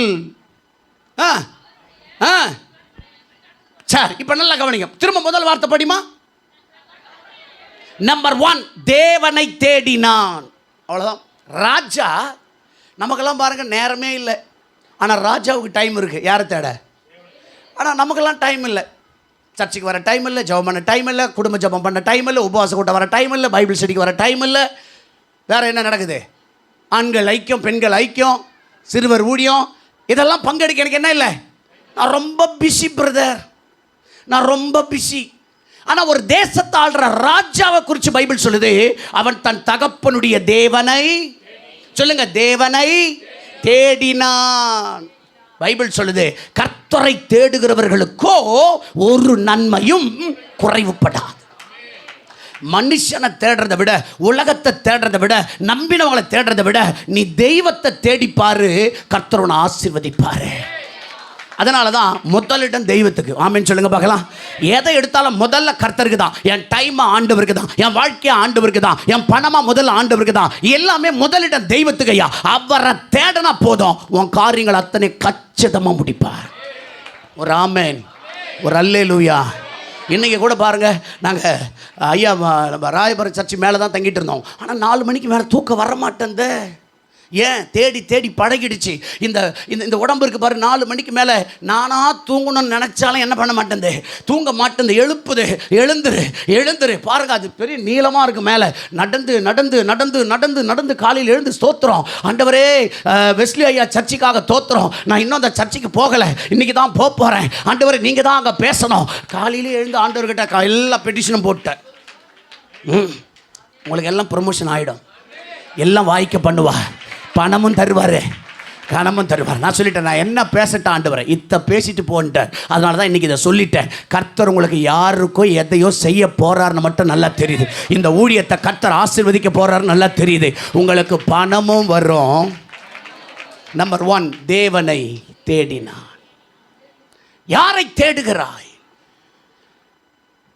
சரி, இப்போ நல்லா கவனிங்க. திரும்ப முதல் வார்த்தை படிமா. நம்பர் 1, தேவனை தேடினான். அவ்வளோதான். ராஜா, நமக்கெல்லாம் பாருங்க நேரமே இல்லை, ஆனால் ராஜாவுக்கு டைம் இருக்குது யாரை தேட. ஆனால் நமக்கெல்லாம் டைம் இல்லை. சர்ச்சுக்கு வர டைம் இல்லை, ஜெபம் பண்ண டைம் இல்லை, குடும்ப ஜெபம் பண்ண டைம் இல்லை, உபவாச கூட்டம் வர டைம் இல்லை, பைபிள் ஸ்டடிக்கு வர டைம் இல்லை. வேறு என்ன நடக்குது? ஆண்கள் ஐக்கியம், பெண்கள் ஐக்கியம், சிறுவர் ஊழியம், இதெல்லாம் பங்கெடுக்க எனக்கு என்ன இல்லை. நான் ரொம்ப பிஸி பிரதர், நான் ரொம்ப பிஸி. ஆனால் ஒரு தேசத்தை ஆள்ற ராஜாவை குறித்து பைபிள் சொல்லுது, அவன் தன் தகப்பனுடைய தேவனை, சொல்லுங்க, தேவனை தேடினான். பைபிள் சொல்லுது, கர்த்தரை தேடுகிறவர்களுக்கோ ஒரு நன்மையும் குறைவுபடாது. மனுஷனை தேடுறதை விட, உலகத்தை தேடுறதை விட, நம்பினவங்களை தேடுறதை விட நீ தெய்வத்தை தேடிப்பாரு, கர்த்தரை ஆசீர்வதிப்பாரு. அதனால தான் முதலிடம் தெய்வத்துக்கு. ஆமென் சொல்லுங்க பார்க்கலாம். எதை எடுத்தாலும் முதல்ல கர்த்தருக்கு தான். என் டைமை ஆண்டவருக்கு தான், என் வாழ்க்கையை ஆண்டவருக்கு தான், என் பணமாக முதல்ல ஆண்டவருக்கு தான். எல்லாமே முதலிடம் தெய்வத்துக்கு. ஐயா, அவரை தேடனா போதும், உன் காரியங்கள் அத்தனை கச்சிதமாக முடிப்பார். ஒரு ஆமென், ஒரு அல்லேலூயா. இன்றைக்கி கூட பாருங்கள், நாங்கள் ஐயா நம்ம ராயபுரம் சர்ச்சு மேலே தான் தங்கிட்டு இருந்தோம். ஆனால் 4 மணிக்கு மேலே தூக்கம் வர மாட்டேன்து. ஏன்? தேடி தேடி பழகிடுச்சு. இந்த இந்த உடம்பு இருக்குது பாரு, 4 மணிக்கு மேலே நானாக தூங்கணும்னு நினச்சாலும் என்ன பண்ண மாட்டேன், தூங்க மாட்டேன். எழுப்புது, எழுந்துரு பாருங்க. அது பெரிய நீளமாக இருக்குது. மேலே நடந்து நடந்து நடந்து நடந்து நடந்து காலையில் எழுந்து ஸ்தோத்திரம். ஆண்டவரே, வெஸ்லி ஐயா சர்ச்சுக்காக தோத்துறோம். நான் இன்னும் அந்த சர்ச்சுக்கு போகலை, இன்றைக்கி தான் போகிறேன். ஆண்டவரே, நீங்கள் தான் அங்கே பேசணும். காலையிலே எழுந்து ஆண்டவர்கிட்ட எல்லா பெட்டிஷனும் போட்டேன். உங்களுக்கு எல்லாம் ப்ரொமோஷன் ஆகிடும், எல்லாம் வாய்க்க பண்ணுவா, பணமும் தருவார், கனமும் தருவார். நான் சொல்லிட்டேன், நான் என்ன பேசட்டேன் ஆண்டவரே, பேசிட்டு போன்ட்டேன். அதனால தான் இன்றைக்கி இதை சொல்லிட்டேன். கர்த்தர் உங்களுக்கு யாருக்கோ எதையோ செய்ய போகிறாருன்னு மட்டும் நல்லா தெரியுது. இந்த ஊழியத்தை கர்த்தர் ஆசீர்வதிக்க போகிறாருன்னு நல்லா தெரியுது. உங்களுக்கு பணமும் வரும். நம்பர் 1, தேவனை தேடினான். யாரை தேடுகிறாய்?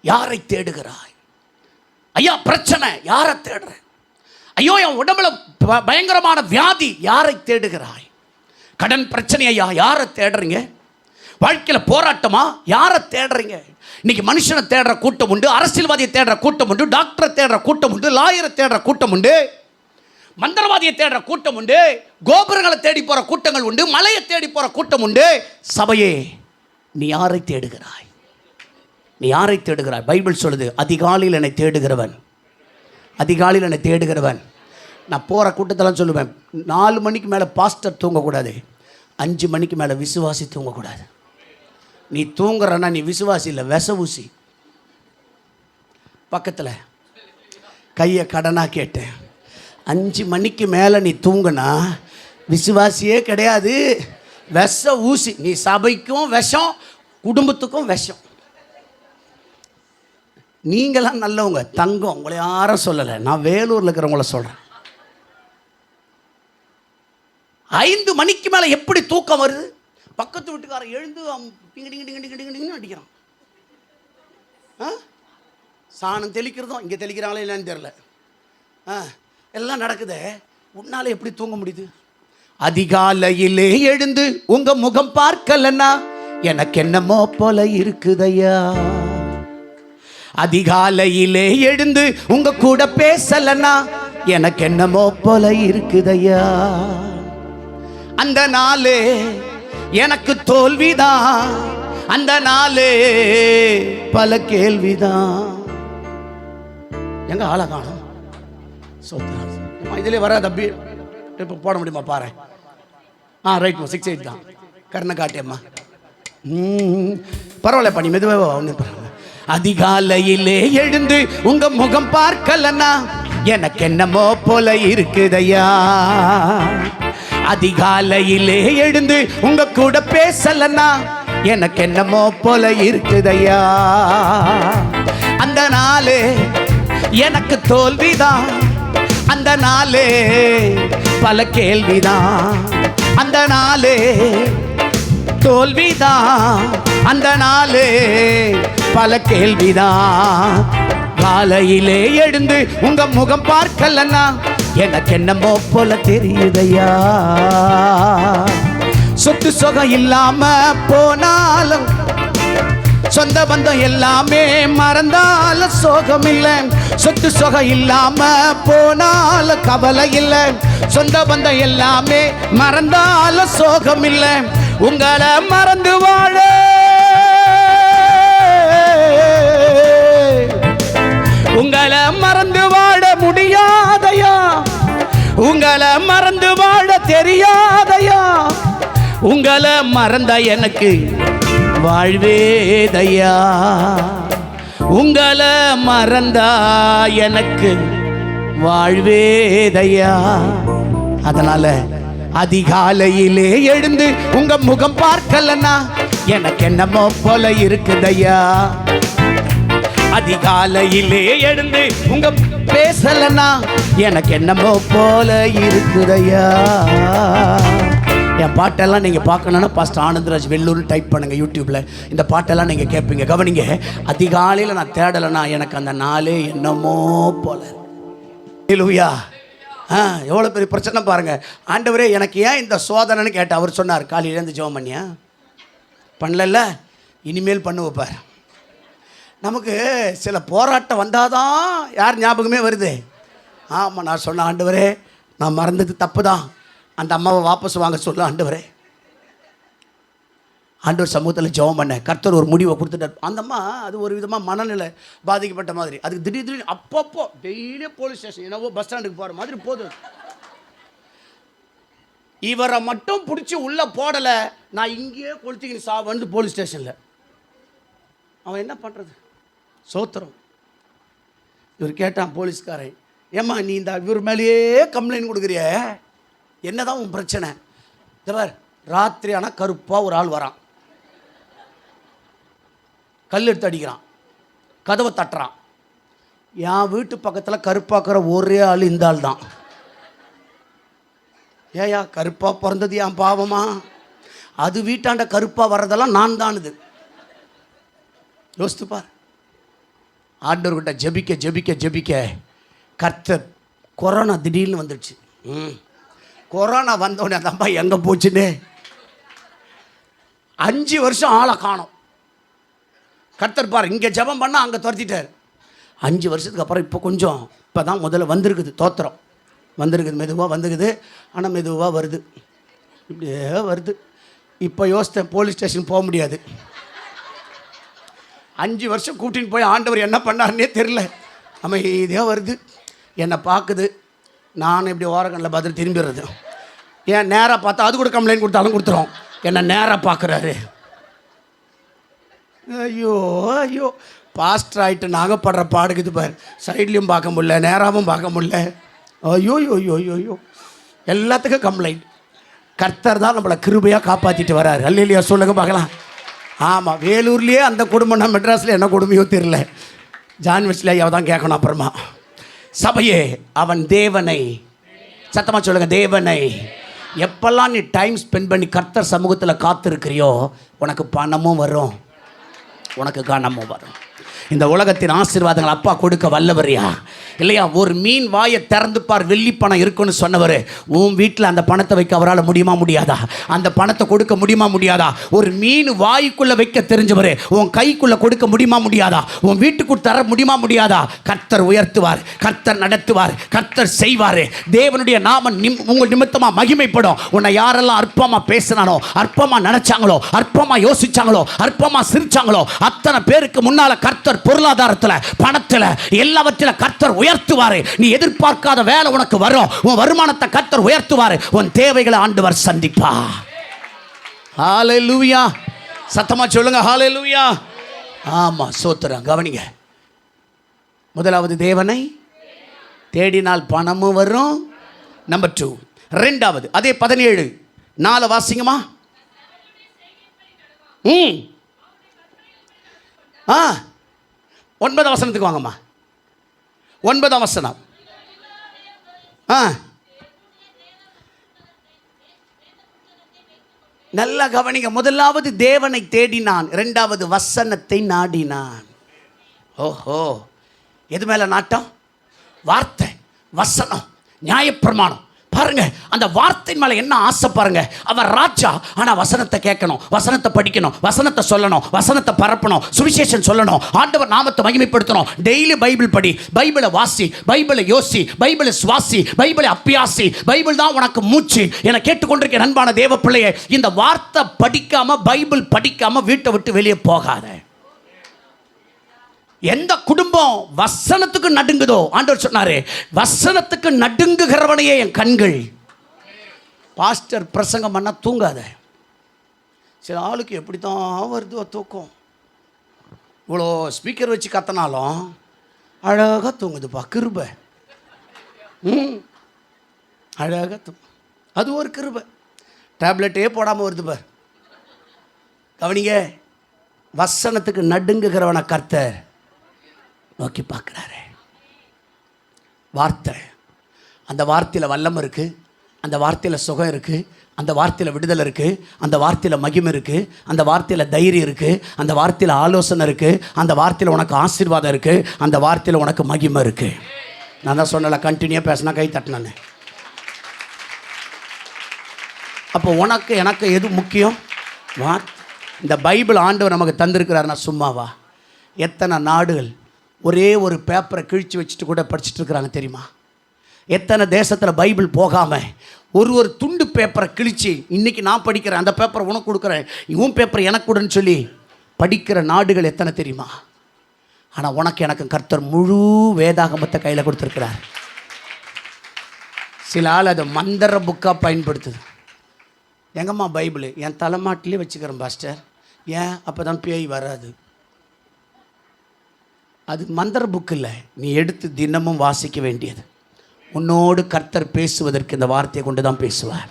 யாரை தேடுகிறாய்? ஐயா பிரச்சனை, யாரை தேடுற? ஐயோ, என் உடம்புல பயங்கரமான வியாதி, யாரை தேடுகிறாய்? கடன் பிரச்சனை, ஐயா யாரை தேடுறீங்க? வாழ்க்கையில் போராட்டமா, யாரை தேடுறீங்க? இன்னைக்கு மனுஷனை தேடுற கூட்டம் உண்டு, அரசியல்வாதியை தேடுற கூட்டம் உண்டு, டாக்டரை தேடுற கூட்டம் உண்டு, லாயரை தேடுற கூட்டம் உண்டு, மந்திரவாதியை தேடுற கூட்டம் உண்டு, கோபுரங்களை தேடி போகிற கூட்டங்கள் உண்டு, மலையை தேடி போகிற கூட்டம் உண்டு. சபையே, நீ யாரை தேடுகிறாய்? நீ யாரை தேடுகிறாய்? பைபிள் சொல்லுது, அதிகாலையில் என்னை தேடுகிறவன், அதிகாலையில் என்னை தேடுகிறவன். நான் போகிற கூட்டத்தெல்லாம் சொல்லுவேன், 4 மணிக்கு மேலே பாஸ்டர் தூங்கக்கூடாது, 5 மணிக்கு மேலே விசுவாசி தூங்கக்கூடாது. நீ தூங்குறன்னா நீ விசுவாசி இல்லை, விஷ ஊசி. பக்கத்தில் கையை கடனாக கேட்டேன், 5 மணிக்கு மேலே நீ தூங்குனா விசுவாசியே கிடையாது, விஷ ஊசி. நீ சபைக்கும் விஷம், குடும்பத்துக்கும் விஷம். நீங்களாம் நல்லவங்க, தங்கம், உங்களை யாரும் சொல்லலை, நான் வேலூரில் இருக்கிறவங்கள சொல்கிறேன். 5 மணிக்கு மேலே எப்படி தூக்கம் வருது? பக்கத்து வீட்டுக்காரன் எழுந்து டிங்கு அடிக்கிறான். சாணம் தெளிக்கிறதும் இங்கே தெளிக்கிறாங்களே இல்லைன்னு தெரில, எல்லாம் நடக்குது. உன்னால எப்படி தூங்க முடியுது? அதிகாலையிலே எழுந்து உங்கள் முகம் பார்க்கலன்னா எனக்கு என்னமோ போல இருக்குதையா. அதிகாலையிலே எழுந்து உங்க கூட பேசலன்னா எனக்கு என்னமோ போல இருக்குதையா. அந்த நாளே எனக்கு தோல்விதான், அந்த நாளே பல கேள்விதான். எங்க ஆளை காணும்? இதுல வர தப்பி இப்ப போட முடியுமா பாரு. ரைட், 6-8 தான். கர்ண காட்டியம்மா, பரவாயில்ல பண்ணி மெதுவாக ஒன்று பரவாயில்ல. அதிகாலையிலே எழுந்து உங்க முகம் பார்க்கலன்னா எனக்கு என்னமோ போல இருக்குதையா. அதிகாலையிலே எழுந்து உங்க கூட பேசலன்னா எனக்கு என்னமோ போல இருக்குதையா. அந்த நாளே எனக்கு தோல்விதான், அந்த நாளே பல கேள்விதான். அந்த நாளே தோல்விதான், அந்த நாளே பல கேள்விதான். காலையிலே எழுந்து உங்க முகம் பார்க்கலன்னா எனக்கு என்னமோ போல தெரியுதையா. சொத்து சொகம் இல்லாம போனாலும், சொந்த பந்தம் எல்லாமே மறந்தால சோகம் இல்லை. சொத்து சொகம் இல்லாம போனால கவலை இல்லை, சொந்த பந்தம் எல்லாமே மறந்தால சோகம் இல்லை. உங்களை மறந்து வாழ, உங்களை மறந்து வாழ முடியாதையா, உங்களை மறந்து வாழ தெரியாதையா. உங்களை மறந்த எனக்கு வாழ்வேதையா, உங்களை மறந்தா எனக்கு வாழ்வேதையா. அதனால அதிகாலையிலே எழுந்து உங்க முகம் பார்க்கலன்னா எனக்கு என்னமோ போல இருக்குதையா. அதிகாலையிலே எழுந்து உங்க பேசலன்னா எனக்கு என்னமோ போல இருக்குதையா. என் பாட்டெல்லாம் நீங்கள் பார்க்கணுன்னா பாஸ்டர் ஆனந்தராஜ் வெள்ளூர்னு டைப் பண்ணுங்கள் யூடியூப்பில். இந்த பாட்டெல்லாம் நீங்கள் கேட்பீங்க. கவனிங்க, அதிகாலையில் நான் தேடலைன்னா எனக்கு அந்த நாளே என்னமோ போல. ஹல்லேலூயா. எவ்வளோ பெரிய பிரச்சனை பாருங்கள். ஆண்டவரே எனக்கு ஏன் இந்த சோதனைன்னு கேட்டால் அவர் சொன்னார், காலையிலேருந்து ஜெபம் பண்ணியா பண்ணல, இனிமேல் பண்ண வைப்பார். நமக்கு சில போராட்டம் வந்தாதான் யார் ஞாபகமே வருது. ஆமாம், நான் சொன்ன ஆண்டவரே நான் மறந்தது தப்பு தான், அந்த அம்மாவை வாபஸ் வாங்க சொல்ல ஆண்டவரே. ஆண்டவர் சமூகத்தில் ஜெபம் பண்ண கர்த்தர் ஒரு முடிவை கொடுத்துட்டார். அந்த அம்மா அது ஒரு விதமாக மனநிலை பாதிக்கப்பட்ட மாதிரி, அதுக்கு திடீர்னு அப்பப்போ டெய்லியும் போலீஸ் ஸ்டேஷன் என்னவோ பஸ் ஸ்டாண்டுக்கு போகிற மாதிரி போதும். இவரை மட்டும் பிடிச்சி உள்ளே போடலை, நான் இங்கேயே கொளுத்திக்கின்னு சாவந்து போலீஸ் ஸ்டேஷனில். அவன் என்ன பண்ணுறது? சோத்திரம். இவர் கேட்டான் போலீஸ்காரன், ஏம்மா நீ இந்த இவர் மேலேயே கம்ப்ளைண்ட் கொடுக்குறிய, என்னதான் உன் பிரச்சனை? இதவர் ராத்திரி ஆனால் கருப்பாக ஒரு ஆள் வரான், கல் எடுத்து அடிக்கிறான், கதவை தட்டுறான். என் வீட்டு பக்கத்தில் கருப்பாக்குற ஒரே ஆள் இந்த ஆள் தான். ஏயா கருப்பாக பிறந்தது என் பாவமா? அது வீட்டாண்ட கருப்பாக வர்றதெல்லாம் நான் தானுது. யோசித்துப்பார். ஆண்டவர்கிட்ட ஜெபிக்க ஜெபிக்க ஜெபிக்க கர்த்தர் கொரோனா திடீர்னு வந்துடுச்சு. கொரோனா வந்தோடனே அந்த அம்மா எங்கே போச்சுன்னு 5 வருஷம் ஆளை காணோம். கர்த்தர் பாரு, இங்கே ஜெபம் பண்ணால் அங்கே துரத்திட்டார். 5 வருஷத்துக்கு அப்புறம் இப்போ தான் முதல்ல வந்திருக்குது, தோத்திரம் வந்திருக்குது, மெதுவாக வந்துக்குது. ஆனால் மெதுவாக வருது, இப்படியே வருது. இப்போ யோசித்தேன், போலீஸ் ஸ்டேஷன் போக முடியாது. 5 வருஷம் கூட்டின்னு போய் ஆண்டவர் என்ன பண்ணாருன்னே தெரில. அமைதியாக வருது, என்னை பார்க்குது. நான் இப்படி ஓரக்கண்ணில் பார்த்துட்டு திரும்பிடுறது. ஏன் நேராக பார்த்தா அது கூட கம்ப்ளைண்ட் கொடுத்தாலும் கொடுத்துரும், என்னை நேராக பார்க்குறாரு. ஐயோ ஐயோ, பாஸ்டர் ஆகிட்டு நாங்கள் படுற பாடுக்குது பாரு. சைட்லேயும் பார்க்க முடியல, நேராகவும் பார்க்க முடியல. ஐயோ ஐயோ ஐயோ ஐயோ, எல்லாத்துக்கும் கம்ப்ளைண்ட். கர்த்தர் தான் நம்மளை கிருபையாக காப்பாற்றிட்டு வராரு. அல்லேலூயா சொல்லுங்க பார்க்கலாம். ஆமாம், வேலூர்லேயே அந்த குடும்பம், நான் மெட்ராஸில் என்ன கொடுமையோ தெரியல. ஜான் வெஸ்லி ஐயாவை தான் கேட்கணும். அப்புறமா சபையே, அவன் தேவனை, சத்தமாக சொல்லுங்க, தேவனை. எப்பெல்லாம் நீ டைம் ஸ்பெண்ட் பண்ணி கர்த்தர் சமூகத்தில் காத்திருக்கிறியோ, உனக்கு பணமும் வரும், உனக்கு கனமும் வரும். இந்த உலகத்தின் ஆசீர்வாதங்கள் அப்பா கொடுக்க வல்லவரியா இல்லையா? ஒரு மீன் வாயை திறந்துப்பார், வெள்ளி பணம் இருக்குன்னு சொன்னவர், உன் வீட்டில் அந்த பணத்தை வைக்க அவரால் முடியுமா முடியாதா? அந்த பணத்தை கொடுக்க முடியுமா முடியாதா? ஒரு மீன் வாய்க்குள்ளே வைக்க தெரிஞ்சவர் உன் கைக்குள்ளே கொடுக்க முடியுமா முடியாதா? உன் வீட்டுக்குள் தர முடியுமா முடியாதா? கர்த்தர் உயர்த்துவார், கர்த்தர் நடத்துவார், கர்த்தர் செய்வார். தேவனுடைய நாமம் உங்கள் நிமித்தமாக மகிமைப்படும். உன்னை யாரெல்லாம் அற்பமாக பேசினானோ, அற்பமாக நினைச்சாங்களோ, அற்பமாக யோசிச்சாங்களோ, அற்பமாக சிரிச்சாங்களோ, அத்தனை பேருக்கு முன்னால் கர்த்தர் பொருளாதாரத்தில், பணத்தில், எல்லாவற்றிலும் கர்த்தர் உயர்த்துவார். நீ எதிர்பார்க்காத வேலை உனக்கு வரும். உன் வருமானத்தை கர்த்தர் உயர்த்துவார். உன் தேவைகளை ஆண்டவர் சந்திப்பா. ஹல்லேலூயா, சத்தமா சொல்லுங்க ஹல்லேலூயா. ஆமா, சோத்திரம். கவனிங்க, முதலாவது தேவனை தேடினால் பணமும் வரும். நம்பர் 2. ரெண்டாவது அதே 17:4 வாசிங்கம்மா. 9 வசனத்துக்கு வாங்கம்மா. 9 வசனம். நல்லா கவனிங்க. முதலாவது தேவனை தேடினான், இரண்டாவது வசனத்தை நாடினான். ஓஹோ, எது மேல நாட்டம்? வார்த்தை, வசனம், நியாயப்பிரமாணம். பாருங்க, அந்த வார்த்தை மேல என்ன ஆசை பாருங்க. அவன் ராஜா, ஆனா வசனத்தை கேட்கணும், வசனத்தை படிக்கணும், வசனத்தை சொல்லணும், வசனத்தை பரப்பணும், சுவிசேஷம் சொல்லணும், ஆண்டவர் நாமத்தை மகிமைப்படுத்தணும். டெய்லி பைபிள் படி, பைபிளை வாசி, பைபிளை யோசி, பைபிளை சுவாசி, பைபிளை அப்பியாசி. பைபிள் தான் உனக்கு மூச்சு. என கேட்டுக்கொண்டிருக்க அன்பான தேவ பிள்ளையே, இந்த வார்த்தை படிக்காம, பைபிள் படிக்காம வீட்டை விட்டு வெளியே போகாத. எந்த குடும்பம் வசனத்துக்கு நடுங்குதோ, ஆண்டவர் சொன்னாரு, வசனத்துக்கு நடுங்குகிறவனையே என் கண்கள். பாஸ்டர் பிரசங்கம் பண்ணா தூங்காத. சில ஆளுக்கு எப்படி தான் வருதோ தூக்கம். இவ்வளோ ஸ்பீக்கர் வச்சு கத்தினாலும் அழகாக தூங்குதுப்பா. கிருபை. அழகாக தூங்கும். அது ஒரு கிருபை. டேப்லெட்டே போடாமல் வருது பார். கவனிங்க, வசனத்துக்கு நடுங்குகிறவனை கர்த்தர் நோக்கி பார்க்குறாரு. வார்த்தை, அந்த வார்த்தையில் வல்லம் இருக்குது, அந்த வார்த்தையில் சுகம் இருக்குது, அந்த வார்த்தையில் விடுதலை இருக்குது, அந்த வார்த்தையில் மகிமை இருக்குது, அந்த வார்த்தையில் தைரியம் இருக்குது, அந்த வார்த்தையில் ஆலோசனை இருக்குது, அந்த வார்த்தையில் உனக்கு ஆசீர்வாதம் இருக்குது, அந்த வார்த்தையில் உனக்கு மகிமை இருக்குது. நான் தான் சொன்னல, கண்டினியூவாக பேசினா கை தட்டினானே. அப்போ உனக்கு எனக்கு எது முக்கியம்? இந்த பைபிள் ஆண்டவர் நமக்கு தந்திருக்கிறாருன்னா சும்மாவா? எத்தனை நாடுகள் ஒரே ஒரு பேப்பரை கிழிச்சு வச்சுட்டு கூட படிச்சுட்டு இருக்கிறாங்க தெரியுமா? எத்தனை தேசத்தில் பைபிள் போகாமல் ஒரு துண்டு பேப்பரை கிழிச்சு, இன்றைக்கி நான் படிக்கிறேன், அந்த பேப்பரை உனக்கு கொடுக்குறேன், இவன் பேப்பர் எனக்கு கொடுன்னு சொல்லி படிக்கிற நாடுகள் எத்தனை தெரியுமா? ஆனால் உனக்கு எனக்கு கர்த்தர் முழு வேதாகமத்தை கையில் கொடுத்துருக்கிறார். சில ஆள் அதை மந்திர புக்காக பயன்படுத்துது. எங்கம்மா பைபிள்? என் தலைமாட்டிலே வச்சுக்கிறேன் பாஸ்டர். ஏன்? அப்போ தான் பேய் வராது. அது மந்திர புக்கு இல்லை, நீ எடுத்து தினமும் வாசிக்க வேண்டியது. உன்னோடு கர்த்தர் பேசுவதற்கு இந்த வார்த்தையை கொண்டு தான் பேசுவார்.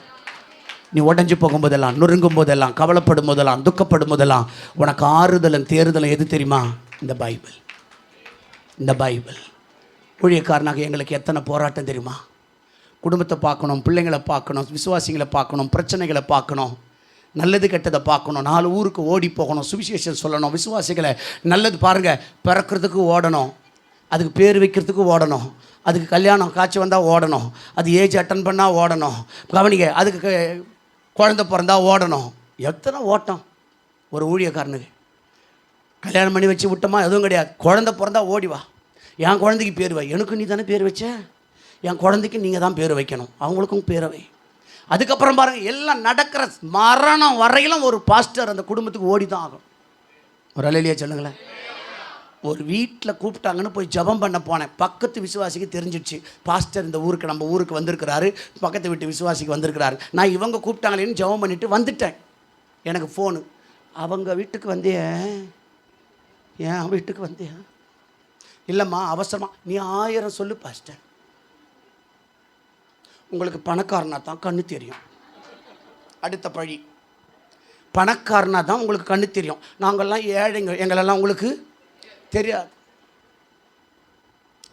நீ உடஞ்சி போகும்போதெல்லாம், நொறுங்கும் போதெல்லாம், கவலைப்படும் போதெல்லாம், துக்கப்படும் போதெல்லாம் உனக்கு ஆறுதலும் தேறுதலும் எது தெரியுமா? இந்த பைபிள். இந்த பைபிள். ஊழியக்காரனாக எங்களுக்கு எத்தனை போராட்டம் தெரியுமா? குடும்பத்தை பார்க்கணும், பிள்ளைங்களை பார்க்கணும், விசுவாசிகளை பார்க்கணும், பிரச்சனைகளை பார்க்கணும், நல்லது கெட்டதை பார்க்கணும், 4 ஊருக்கு ஓடி போகணும், சுவிசேஷம் சொல்லணும், விசுவாசிகளை நல்லது பாருங்கள், பிறக்கிறதுக்கு ஓடணும், அதுக்கு பேர் வைக்கிறதுக்கு ஓடணும், அதுக்கு கல்யாணம் காட்சி வந்தால் ஓடணும், அது ஏஜ் அட்டன் பண்ணால் ஓடணும், கவனிங்க, அதுக்கு குழந்தை பிறந்தா ஓடணும். எத்தனை ஓட்டம் ஒரு ஊழியக்காரனுக்கு! கல்யாணம் பண்ணி வச்சு விட்டோமா? எதுவும் கிடையாது. குழந்தை பிறந்தா ஓடி வா, என் குழந்தைக்கு பேர் வை. எனக்கு நீ தானே பேர் வச்ச, என் குழந்தைக்கு நீங்கள் தான் பேர் வைக்கணும், அவங்களுக்கும் பேரை வை. அதுக்கப்புறம் பாருங்கள், எல்லாம் நடக்கிற மரணம் வரையிலும் ஒரு பாஸ்டர் அந்த குடும்பத்துக்கு ஓடி தான் ஆகணும். ஒரு அலையிலேயே சொல்லுங்களேன். ஒரு வீட்டில் கூப்பிட்டாங்கன்னு போய் ஜெபம் பண்ண போனேன். பக்கத்து விசுவாசிக்கு தெரிஞ்சிடுச்சு, பாஸ்டர் இந்த ஊருக்கு, நம்ம ஊருக்கு வந்திருக்கிறாரு, பக்கத்து வீட்டு விசுவாசிக்கு வந்திருக்கிறாரு. நான் இவங்க கூப்பிட்டாங்களேன்னு ஜெபம் பண்ணிவிட்டு வந்துட்டேன். எனக்கு ஃபோனு, அவங்க வீட்டுக்கு வந்தியா? ஏன் வீட்டுக்கு வந்தியா? இல்லைம்மா அவசரமாக. நீ 1000 சொல்லு பாஸ்டர். உங்களுக்கு பணக்காரனா தான் கண்ணு தெரியும். அடுத்த பழி, பணக்காரனா தான் உங்களுக்கு கண்ணு தெரியும். நாங்கள்லாம் ஏழைங்க, எங்களெல்லாம் உங்களுக்கு தெரியாது.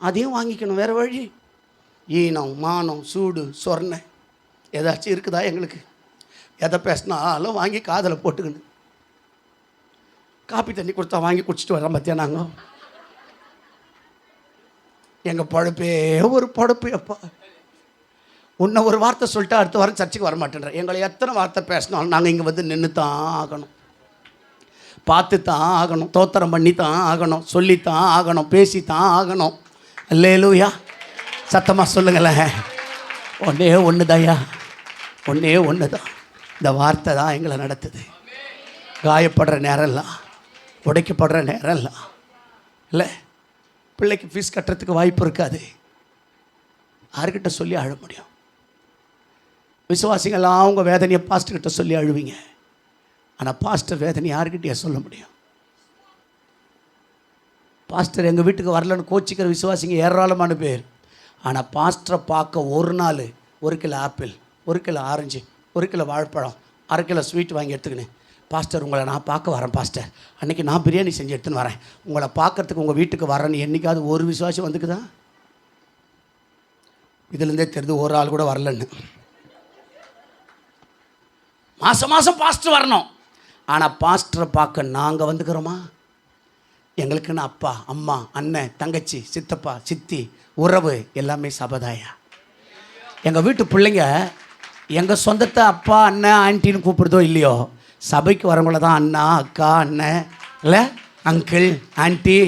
அதையும் வாங்கிக்கணும், வேறு வழி. ஈனம், மானம், சூடு, சொர்ணை ஏதாச்சும் இருக்குதா எங்களுக்கு? எதை பேசினாலும் வாங்கி காதில் போட்டுக்கணும். காப்பி தண்ணி கொடுத்தா வாங்கி குடிச்சிட்டு வரோம் பார்த்தியா? நாங்கள் எங்கள் பழப்பே ஒரு பழப்பு. எப்பா உன்னை ஒரு வார்த்தை சொல்லிட்டு அடுத்த வாரம் சர்ச்சுக்கு வர மாட்டேன்ற. எங்களை எத்தனை வார்த்தை பேசினாலும் நாங்கள் இங்கே வந்து நின்று தான் ஆகணும், பார்த்து தான் ஆகணும், தோத்திரம் பண்ணி தான் ஆகணும், சொல்லித்தான் ஆகணும், பேசி தான் ஆகணும். அல்லேலூயா! சத்தமாக சொல்லுங்களேன். ஒன்றே ஒன்று தாயா, ஒன்றே ஒன்று தான். இந்த வார்த்தை தான் எங்களை நடத்துது. காயப்படுற நேரம்லாம், உடைக்கப்படுற நேரம்லாம் இல்லை, பிள்ளைக்கு ஃபீஸ் கட்டுறதுக்கு வாய்ப்பு இருக்காது, யார்கிட்ட சொல்லி அழ முடியும்? விசுவாசிகள்லாம் அவங்க வேதனையை பாஸ்டர்கிட்ட சொல்லி அழுவீங்க. ஆனால் பாஸ்டர் வேதனை யார்கிட்டயே சொல்ல முடியும்? பாஸ்டர் எங்கள் வீட்டுக்கு வரலன்னு கோச்சிக்கிற விசுவாசிங்க ஏராளமான பேர். ஆனால் பாஸ்டரை பார்க்க ஒரு நாள் 1 kilo apple, 1 kilo orange, 1 kilo வாழைப்பழம், 1/2 கிலோ ஸ்வீட் வாங்கி எடுத்துக்கினேன். பாஸ்டர் உங்களை நான் பார்க்க வரேன் பாஸ்டர், அன்றைக்கி நான் பிரியாணி செஞ்சு எடுத்துன்னு வரேன், உங்களை பார்க்குறதுக்கு உங்கள் வீட்டுக்கு வரேன்னு என்றைக்காவது ஒரு விசுவாசி வந்துக்குதா? இதுலேருந்தே தெரிஞ்சு ஒரு ஆள் கூட வரலன்னு. மாதம் மாதம் பாஸ்டர் வரணும். ஆனால் பாஸ்டரை பார்க்க நாங்கள் வந்துக்கிறோமா? எங்களுக்குன்னு அப்பா, அம்மா, அண்ணன், தங்கச்சி, சித்தப்பா, சித்தி, உறவு எல்லாமே சபதாயா. எங்கள் வீட்டு பிள்ளைங்க எங்கள் சொந்தத்தை அப்பா, அண்ணன், ஆன்ட்டின்னு கூப்பிடுறதோ இல்லையோ, சபைக்கு வரவங்கள தான் அண்ணா, அக்கா, அண்ணன், இல்லை அங்கிள், ஆன்ட்டி.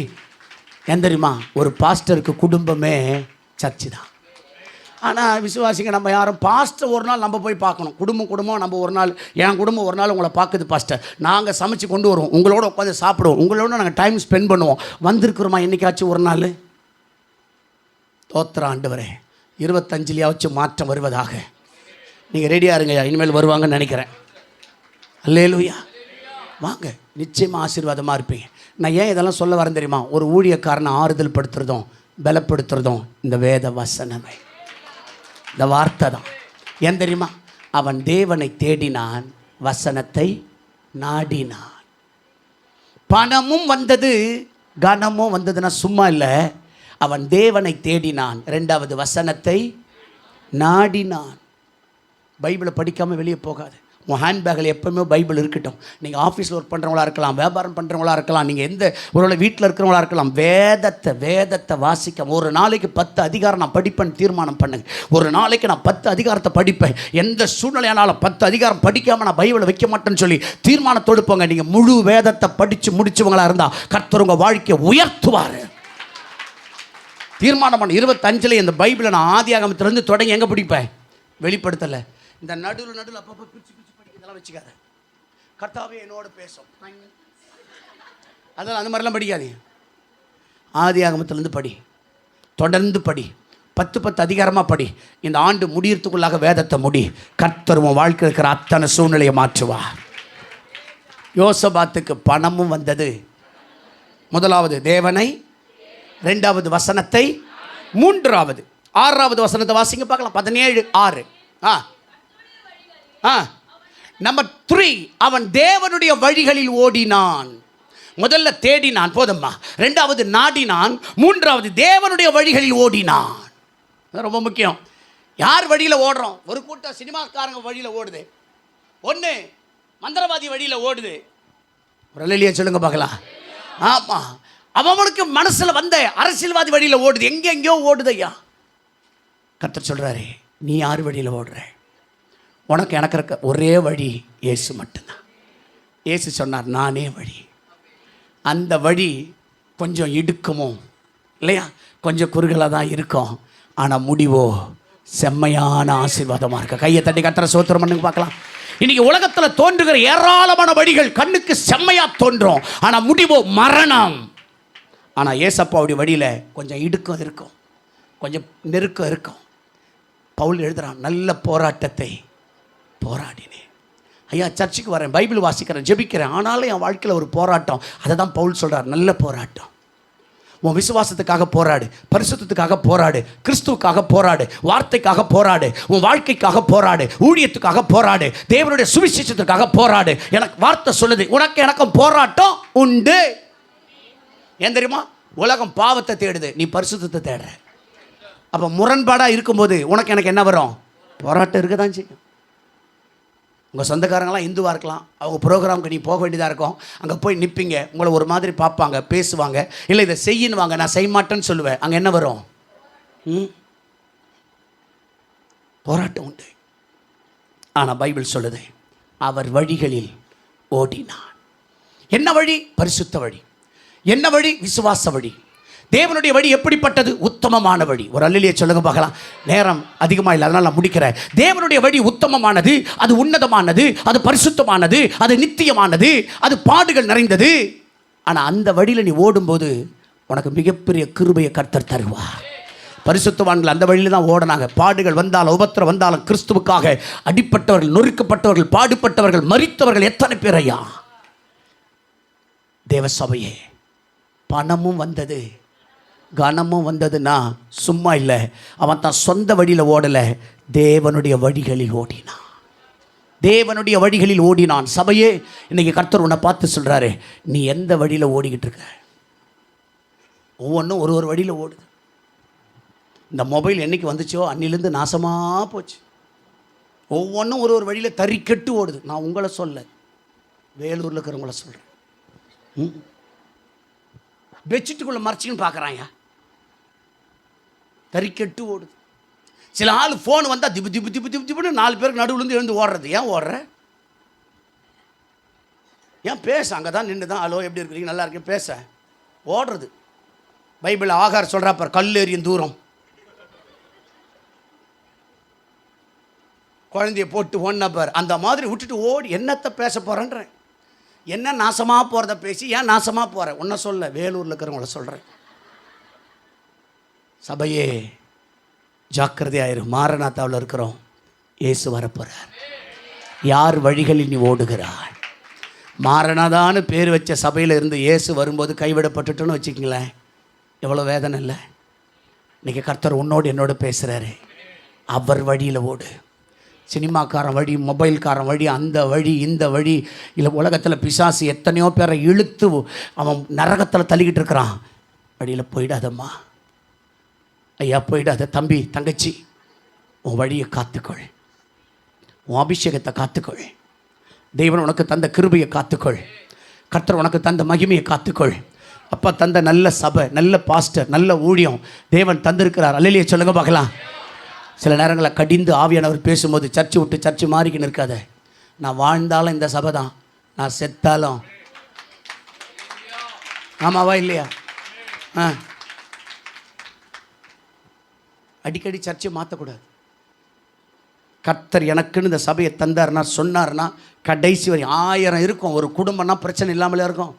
ஏன் தெரியுமா? ஒரு பாஸ்டருக்கு குடும்பமே சர்ச்சு தான். ஆனால் விசுவாசிங்க நம்ம யாரும் பாஸ்டர் ஒரு நாள் நம்ம போய் பார்க்கணும். குடும்பம் நம்ம ஒரு நாள், என் குடும்பம் ஒரு நாள் உங்களை பார்க்குது பாஸ்டர், நாங்கள் சமைச்சு கொண்டு வருவோம், உங்களோட உட்காந்து சாப்பிடுவோம், உங்களோட நாங்கள் டைம் ஸ்பெண்ட் பண்ணுவோம். வந்திருக்கிறோமா என்றைக்காச்சும் ஒரு நாள்? தோத்திர ஆண்டவரே, 25 மாற்றம் வருவதாக. நீங்கள் ரெடியாக இருங்கய்யா, இனிமேல் வருவாங்கன்னு நினைக்கிறேன். அல்லேலூயா! வாங்க, நிச்சயமாக ஆசீர்வாதமாக இருப்பீங்க. நான் ஏன் இதெல்லாம் சொல்ல வரேன் தெரியுமா? ஒரு ஊழியக்காரனை ஆறுதல் படுத்துறதும் பலப்படுத்துறதும் இந்த வேத வசனமே, இந்த வார்த்தை தான். ஏன் தெரியுமா? அவன் தேவனை தேடினான், வசனத்தை நாடினான். பணமும் வந்தது, கனமும் வந்ததுன்னா சும்மா இல்லை. அவன் தேவனை தேடினான், 2வது வசனத்தை நாடினான். பைபிளை படிக்காமல் வெளியே போகாது. உன் ஹேண்ட்பேக்கில் எப்போவுமே பைபிள் இருக்கட்டும். நீங்கள் ஆஃபீஸில் ஒர்க் பண்ணுறவங்களா இருக்கலாம், வியாபாரம் பண்ணுறவங்களா இருக்கலாம், நீங்கள் எந்த ஒரு வீட்டில் இருக்கிறவங்களா இருக்கலாம். வேதத்தை வாசிக்க ஒரு நாளைக்கு 10 அதிகாரம் நான் படிப்பேன்னு தீர்மானம் பண்ணுங்க. ஒரு நாளைக்கு நான் 10 அதிகாரத்தை படிப்பேன். எந்த சூழ்நிலையானாலும் 10 அதிகாரம் படிக்காமல் நான் பைபிளை வைக்க மாட்டேன்னு சொல்லி தீர்மானத்தோடு போங்க. நீங்கள் முழு வேதத்தை படித்து முடிச்சவங்களா இருந்தால் கர்த்தர் உங்கள் வாழ்க்கையை உயர்த்துவார். தீர்மானம் பண்ண 25 இந்த பைபிளை நான் ஆதியாகமத்திலிருந்து தொடங்கி எங்கே படிப்பேன்? வெளிப்படுத்தலை. இந்த நடுவில் அப்பப்போ பிரிச்சு இதெல்லாம் வச்சுக்காத. கர்த்தாவே என்னோட பேசும், அதெல்லாம் அந்த மாதிரிலாம் படிக்காதீங்க. ஆதியாகமத்திலிருந்து படி, தொடர்ந்து படி, 10 அதிகாரமாக படி. இந்த ஆண்டு முடியறதுக்குள்ளாக வேதத்தை முடி. கர்த்தர் உன் வாழ்க்கை இருக்கிற அத்தனை சூழ்நிலையை மாற்றுவா. யோசபாத்துக்கு பணமும் வந்தது. முதலாவது தேவனை, 2வது வசனத்தை, 3வது 6வது வசனத்தை வாசிங்க பார்க்கலாம். 17:6. நம்பர் 3, அவன் தேவனுடைய வழிகளில் ஓடினான். முதல்ல தேடினான், போதும்மா. 2வது நாடினான், 3வது தேவனுடைய வழிகளில் ஓடினான். ரொம்ப முக்கியம். யார் வழியில் ஓடுறோம்? ஒரு கூட்டம் சினிமாக்காரங்க வழியில் ஓடுது, ஒன்று மந்திரவாதி வழியில் ஓடுது. ஒரு அல்லேலூயா சொல்லுங்க பார்க்கலாம். ஆமாம், அவனுக்கு மனசில் வந்த அரசியல்வாதி வழியில் ஓடுது, எங்கெங்கயோ ஓடுது. ஐயா கர்த்தர் சொல்கிறாரு, நீ யார் வழியில் ஓடுற? உனக்கு எனக்கு இருக்க ஒரே வழி இயேசு மட்டும்தான். இயேசு சொன்னார், நானே வழி. அந்த வழி கொஞ்சம் இடுக்குமோ இல்லையா, கொஞ்சம் குறுகலாக தான் இருக்கும், ஆனால் முடிவோ செம்மையான ஆசீர்வாதமாக இருக்க. கையை தட்டி கர்த்தரை ஸ்தோத்திரம் பண்ணுங்க பார்க்கலாம். இன்னைக்கு உலகத்தில் தோன்றுகிற ஏராளமான வழிகள் கண்ணுக்கு செம்மையாக தோன்றும், ஆனால் முடிவோ மரணம். ஆனால் ஏசப்பாவுடைய வழியில் கொஞ்சம் இடுக்கம் இருக்கும், கொஞ்சம் நெருக்கம் இருக்கும். பவுல் எழுதுகிறான், நல்ல போராட்டத்தை போராடினேன். ஐயா சர்ச்சுக்கு வரேன், பைபிள் வாசிக்கிறேன், ஜெபிக்கிறேன், ஆனாலும் என் வாழ்க்கையில் ஒரு போராட்டம். அதை தான் பவுல் சொல்கிறார், நல்ல போராட்டம். உன் விசுவாசத்துக்காக போராடு, பரிசுத்தத்துக்காக போராடு, கிறிஸ்துவுக்காக போராடு, வார்த்தைக்காக போராடு, உன் வாழ்க்கைக்காக போராடு, ஊழியத்துக்காக போராடு, தேவனுடைய சுவிசேஷத்துக்காக போராடு. எனக்கு வார்த்தை சொல்லுது, உனக்கு எனக்கும் போராட்டம் உண்டு. ஏன் தெரியுமா? உலகம் பாவத்தை தேடுது, நீ பரிசுத்தத்தை தேடுற. அப்போ முரண்பாடாக இருக்கும்போது உனக்கு எனக்கு என்ன வரும்? போராட்டம் இருக்க தான் செய்யும். உங்கள் சொந்தக்காரங்களாம் இந்துவாக இருக்கலாம், அவங்க ப்ரோக்ராமுக்கு நீ போக வேண்டியதாக இருக்கும். அங்கே போய் நிற்பீங்க, உங்களை ஒரு மாதிரி பார்ப்பாங்க, பேசுவாங்க, இல்லை இதை செய்யின்னுவாங்க, நான் செய்ய மாட்டேன்னு சொல்லுவேன். அங்கே என்ன வரும்? போராட்டம் உண்டு. ஆனால் பைபிள் சொல்லுது, அவர் வழிகளில் ஓடினான். என்ன வழி? பரிசுத்த வழி. என்ன வழி? விசுவாச வழி. தேவனுடைய வழி எப்படிப்பட்டது? உத்தமமான வழி. ஒரு அல்லேலூயா சொல்லுங்க பார்க்கலாம். நேரம் அதிகமாக இல்லை, அதனால் நான் முடிக்கிறேன். தேவனுடைய வழி உத்தமமானது, அது உன்னதமானது, அது பரிசுத்தமானது, அது நித்தியமானது, அது பாடுகள் நிறைந்தது. ஆனால் அந்த வழியில் நீ ஓடும்போது உனக்கு மிகப்பெரிய கிருபையை கர்த்தர் தருவார். பரிசுத்தவான்கள் அந்த வழியில் தான் ஓடினாங்க. பாடுகள் வந்தாலும் உபத்திரம் வந்தாலும் கிறிஸ்துவுக்காக அடிப்பட்டவர்கள், நொறுக்கப்பட்டவர்கள், பாடுபட்டவர்கள், மரித்தவர்கள் எத்தனை பேர் ஐயா. தேவ சபையே, பணமும் வந்தது, கனமும் வந்ததுன்னா சும்மா இல்லை. அவன் தான் சொந்த வழியில் ஓடலை, தேவனுடைய வழிகளில் ஓடினான். தேவனுடைய வழிகளில் ஓடினான். சபையே, இன்னைக்கு கர்த்தர் உன்னை பார்த்து சொல்கிறாரு, நீ எந்த வழியில் ஓடிக்கிட்டு இருக்க? ஒவ்வொன்றும் ஒரு வழியில் ஓடுது. இந்த மொபைல் என்றைக்கு வந்துச்சோ அன்னிலேருந்து நாசமாக போச்சு. ஒவ்வொன்றும் ஒரு வழியில் தறிக்கெட்டு ஓடுது. நான் உங்களை சொல்ல, வேலூரில் இருக்கிறவங்கள சொல்கிறேன். பெட்ஷீட்டுக்குள்ளே மறைச்சின்னு பார்க்குறாங்க, தறிக்கெட்டு ஓடுது. சில ஆள் ஃபோன் வந்தால் திப்பு திப்பு திப்பு திப்பு திப்புன்னு 4 பேருக்கு நடுவுலேருந்து எழுந்து ஓடுறது. ஏன் ஓடுற? ஏன் பேச? அங்கே தான் நின்று தான் ஹலோ எப்படி இருக்கிறீங்க, நல்லா இருக்கேன் பேச ஓடுறது. பைபிள் ஆகார் சொல்கிறாப்ப, கல்லெறியும் தூரம் குழந்தைய போட்டு ஒன்னப்பர் அந்த மாதிரி விட்டுட்டு ஓடி என்னத்தை பேச போகிறேன்றேன். என்ன நாசமாக போகிறத பேசி ஏன் நாசமாக போகிறேன்? ஒன்றை சொல்ல, வேலூரில் இருக்கிறவங்கள சொல்கிறேன். சபையே ஜாக்கிரதையாயிரும். மாரநாத்தாவில் இருக்கிறோம், இயேசு வரப்போகிறார். யார் வழிகளில் நீ ஓடுகிறாய்? மாரநாதான்னு பேர் வச்ச சபையில் இருந்து இயேசு வரும்போது கைவிடப்பட்டுட்டோன்னு வச்சுக்கிங்களேன், எவ்வளோ வேதனை இல்லை. இன்றைக்கி கர்த்தர் உன்னோடு என்னோடு பேசுகிறாரு. அவர் வழியில் ஓடு. சினிமாக்காரன் வழி, மொபைல்காரன் வழி, அந்த வழி இந்த வழி இல்லை. உலகத்தில் பிசாசு எத்தனையோ பேரை இழுத்து அவன் நரகத்தில் தள்ளிக்கிட்டு இருக்கிறான். வழியில் போயிடாதம்மா ஐயா, போயிடாத தம்பி தங்கச்சி. உன் வழியை காத்துக்கொள், உன் அபிஷேகத்தை காத்துக்கொள். தேவன் உனக்கு தந்த கிருபையை காத்துக்கொள். கர்த்தர் உனக்கு தந்த மகிமையை காத்துக்கொள். அப்பா தந்த நல்ல சபை, நல்ல பாஸ்டர், நல்ல ஊழியம் தேவன் தந்திருக்கிறார். அல்லேலூயா சொல்லுங்க பார்க்கலாம். சில நேரங்களில் கடிந்து ஆவியானவர் பேசும்போது சர்ச்சை விட்டு சர்ச்சை மாறிக்கின்னு இருக்காத. நான் வாழ்ந்தாலும் இந்த சபை தான், நான் செத்தாலும். ஆமாவா இல்லையா? அடிக்கடி சர்ச்சை மாற்றக்கூடாது. கர்த்தர் எனக்குன்னு இந்த சபையை தந்தார்னா சொன்னார்னா கடைசி வரை 1000 இருக்கும். ஒரு குடும்பம்னா பிரச்சனை இல்லாமலே இருக்கும்.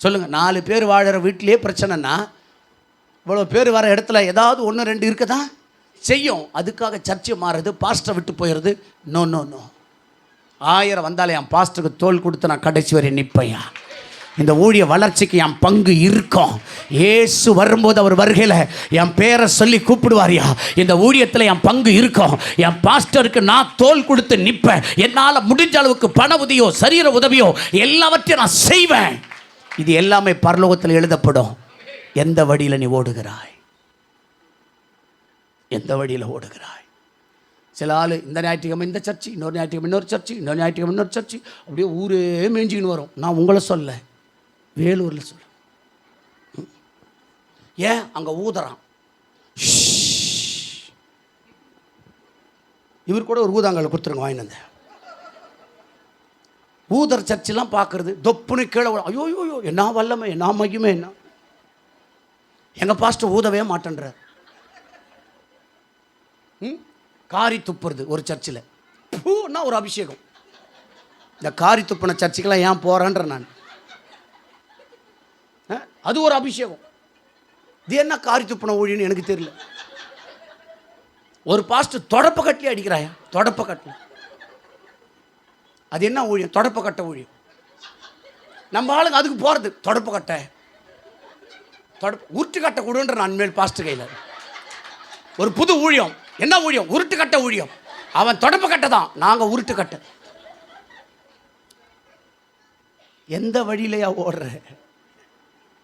சொல்லுங்கள், 4 பேர் வாழற வீட்டிலே பிரச்சனைனா இவ்வளோ பேர் வர இடத்துல ஏதாவது 1 2 இருக்க தான் செய்யும். அதுக்காக சர்ச்சை மாறுறது, பாஸ்டரை விட்டு போயிடுறது. No no no. 1000 வந்தாலே என் பாஸ்டருக்கு தோல் கொடுத்து நான் கடைசி வரை நிற்பையா. இந்த ஊழிய வளர்ச்சிக்கு என் பங்கு இருக்கும். ஏசு வரும்போது அவர் வருகையில் என் பேரை சொல்லி கூப்பிடுவாரியா. இந்த ஊழியத்தில் என் பங்கு இருக்கும். என் பாஸ்டருக்கு நான் தோல் கொடுத்து நிற்பேன். என்னால் முடிஞ்ச அளவுக்கு பண உதவியோ சரீர உதவியோ எல்லாவற்றையும் நான் செய்வேன். இது எல்லாமே பரலோகத்தில் எழுதப்படும். எந்த வழியில் நீ ஓடுகிறாய்? எந்த வழியில் ஓடுகிறாய்? சில ஆள் இந்த ஞாயிற்றுக்கிழமை இந்த சர்ச்சு, இன்னொரு ஞாயிற்றுக்கிழமை இன்னொரு சர்ச்சு, இன்னொரு ஞாயிற்றுக்கிழமை இன்னொரு சர்ச்சு, அப்படியே ஊரே மேய்ஞ்சின்னு வரும். நான் உங்களை சொல்ல, வேலூரில் சொல்ல. ஏன் அங்கே ஊதுறான்? இவர் கூட ஒரு ஊதாங்கல் கொடுத்துருங்க, வாங்கிட்டு வந்தேன். ஊதர் சர்ச்செல்லாம் பார்க்குறது தொப்புன்னு கீழே. ஐயோ ஐயோ, என்ன வல்லமை, என்ன மகிமை, என்ன. எங்கள் பாஸ்டர் ஊதவே மாட்டேன்றார். காரி துப்புறது ஒரு சர்ச்சில். பூன்னா ஒரு அபிஷேகம். இந்த காரி துப்புன சர்ச்சுக்கெல்லாம் ஏன் போகிறேன்ற நான். அது ஒரு அபிஷேகம். இது என்ன காரி துப்புன ஊழியன்னு எனக்கு தெரியல. ஒரு பாஸ்டர் தொடப்ப கட்டிலே அடிக்கிறாயா? தொடப்ப கட்டில் அது என்ன ஊழியம்? தொடப்ப கட்ட ஊழியம். நம்ம ஆளுங்க அதுக்கு போகிறது. தொடப்ப கட்ட உருட்டு கட்ட கொடுன்ற நான் மேல் பாஸ்டர் கையில் ஒரு புது ஊழியம். என்ன ஊழியம்? உருட்டு கட்ட ஊழியம். அவன் தொடப்ப கட்ட தான், நாங்கள் உருட்டு கட்ட. எந்த வழியிலையா ஓடுற?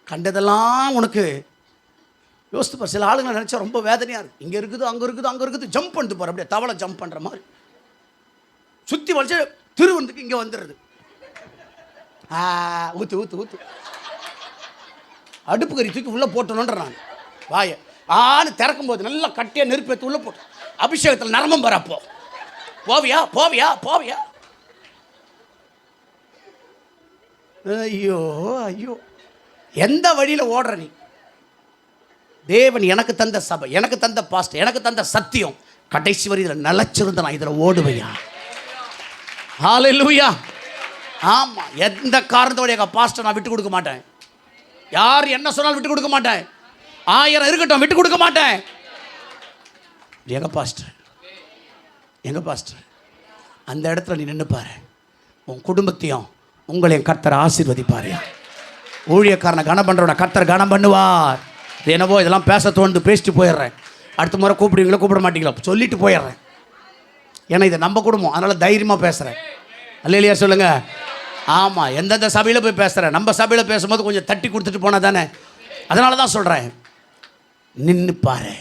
கண்டதெல்லாம் உனக்கு யோசித்து பார். சில ஆளுங்களை நினச்சா ரொம்ப வேதனையாக இருக்குது. இங்கே இருக்குது, அங்கே இருக்குது, அங்கே இருக்குது, ஜம்ப் பண்ணிட்டு போகிற. அப்படியே தவளை ஜம்ப் பண்ணுற மாதிரி சுற்றி வளைச்சு திருவனந்துக்கு இங்கே வந்துடுறது. ஊற்று ஊற்று ஊற்று. அடுப்பு கறி தூக்கி உள்ளே போட்டணுன்ற நான் வாயை திறக்கும் போது நல்லா கட்டியாக நெருப்பேற்று உள்ளே போட்டு அபிஷேகத்தில் நரம்பம் வர. அப்போ போவியா போவியா போவியா? ஐயோ ஐயோ, எந்த வழியில் ஓடுற நீ? தேவன் எனக்கு தந்த சபை, எனக்கு தந்த பாஸ்டர், எனக்கு தந்த சத்தியம் கடைசி வரை இதில் நிலச்சிருந்த நான் இதில் ஓடுவையா. ஹல்லேலூயா. ஆமாம், எந்த காரணத்தோட எங்கள் பாஸ்டர் நான் விட்டு கொடுக்க மாட்டேன். யார் என்ன சொன்னாலும் விட்டு கொடுக்க மாட்டேன். 1000 இருக்கட்டும், விட்டு கொடுக்க மாட்டேன். எங்கள் பாஸ்டர், எங்கள் பாஸ்டர். அந்த இடத்துல நீ நின்று பாரு. உன் குடும்பத்தையும் உங்களையும் கர்த்தர் ஆசீர்வதிப்பார். ஊழியக்காரனை கனம் பண்ணுறவனை கர்த்தர் கனம் பண்ணுவார். இது என்னவோ இதெல்லாம் பேச தோண்டு பேசிட்டு போயிடுறேன். அடுத்த முறை கூப்பிடுவீங்களோ கூப்பிட மாட்டீங்களோ சொல்லிட்டு போயிடுறேன். ஏன்னா இது நம்ம குடும்பம், அதனால் தைரியமாக பேசுகிறேன். அல்லேலூயா சொல்லுங்கள். ஆமாம், எந்தெந்த சபையில் போய் பேசுகிறேன். நம்ம சபையில் பேசும்போது கொஞ்சம் தட்டி கொடுத்துட்டு போனால் தானே. அதனால தான் சொல்கிறேன், நின்று பாரு.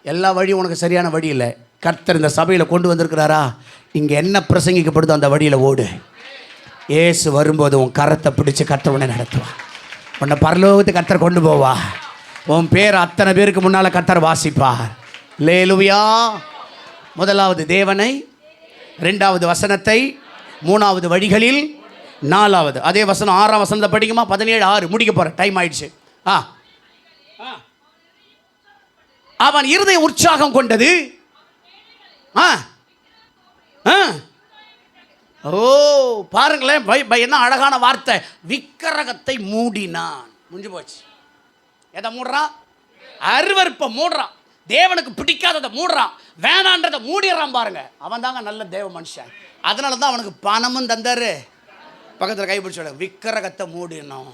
எல்லா வழியும் உனக்கு சரியான வழி இல்லை. கர்த்தர் இந்த சபையில் கொண்டு வந்திருக்கிறாரா, இங்கே என்ன பிரசங்கிக்கப்படுதோ அந்த வழியில் ஓடு. ஏசு வரும்போது உன் கரத்தை பிடிச்சி கர்த்தர் உன்னை நடத்துவான். உன்னை பரலோகத்துக்கு கர்த்தர் கொண்டு போவா. உன் பேர் அத்தனை பேருக்கு முன்னால் கர்த்தர் வாசிப்பார். அல்லேலூயா. முதலாவது தேவனை, 2வது வசனத்தை, 3வது வழிகளில், 4வது அதே வசனம் 6ஆம் வசனத்தை படிக்குமா? 17:6 முடிக்க போகிறேன், டைம் ஆயிடுச்சு. அவன் இருதயம் உற்சாகம் கொண்டது. ஓ பாருங்களேன், என்ன அழகான வார்த்தை. விக்கிரகத்தை மூடினான். முடிஞ்சு போச்சு. எதை மூடுறான்? அருவருப்பை மூடுறான். தேவனுக்கு பிடிக்காததை மூடுறான். வேணான்றதை மூடிடுறான். பாருங்க, அவன் தாங்க நல்ல தேவ மனுஷன். அதனால தான் அவனுக்கு பணமும் தந்தாரு. பக்கத்தில் கைப்பிடிச்சோட விக்கிரகத்தை மூடினோம்.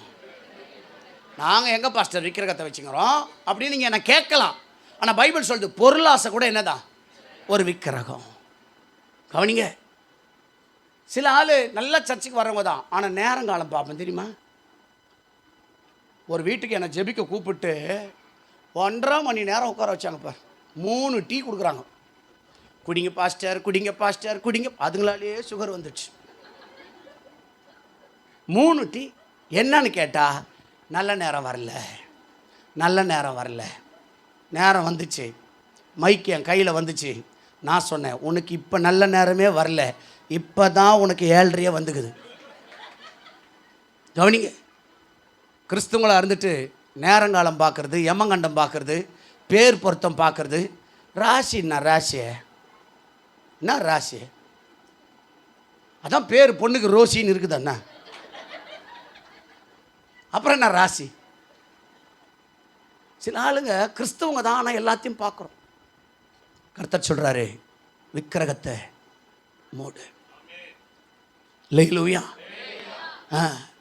நாங்கள் எங்கள் பாஸ்டர் விக்கிரகத்தை வச்சுக்கிறோம் அப்படின்னு நீங்கள் என்ன கேட்கலாம். ஆனால் பைபிள் சொல்லுது பொருளாசை கூட என்னதான் ஒரு விக்கிரகம். கவனிங்க, சில ஆள் நல்ல சர்ச்சுக்கு வரவங்க தான், ஆனால் நேரங்காலம் பார்ப்பேன் தெரியுமா. ஒரு வீட்டுக்கு என்னை ஜெபிக்க கூப்பிட்டு 1.5 மணி நேரம் உட்கார வச்சாங்கப்பா. 3 டீ கொடுக்குறாங்க. குடிங்க பாஸ்டர், குடிங்க பாஸ்டர், குடிங்க. அதுங்களாலேயே சுகர் வந்துடுச்சு. 3 டீ. என்னன்னு கேட்டால் நல்ல நேரம் வரல, நல்ல நேரம் வரல. நேரம் வந்துச்சு, மைக்கு என் கையில் வந்துச்சு. நான் சொன்னேன், உனக்கு இப்போ நல்ல நேரமே வரல, இப்போ தான் உனக்கு 7:30 வந்துக்குது. கவனிங்க, கிறிஸ்துவங்களாக இருந்துட்டு நேரங்காலம் பார்க்குறது, யமங்கண்டம் பார்க்குறது, பேர் பொருத்தம் பார்க்குறது. ராசி என்ன ராசி? என்ன ராசி? அதான் பேர் பொண்ணுக்கு ரோசின்னு இருக்குது அண்ணா. அப்புறம் என்ன ராசி? சில ஆளுங்க கிறிஸ்தவங்க தான், ஆனால் எல்லாத்தையும் பார்க்குறோம். கர்த்தர் சொல்கிறாரு, விக்கிரகத்தை மூடு. அல்லேலூயா.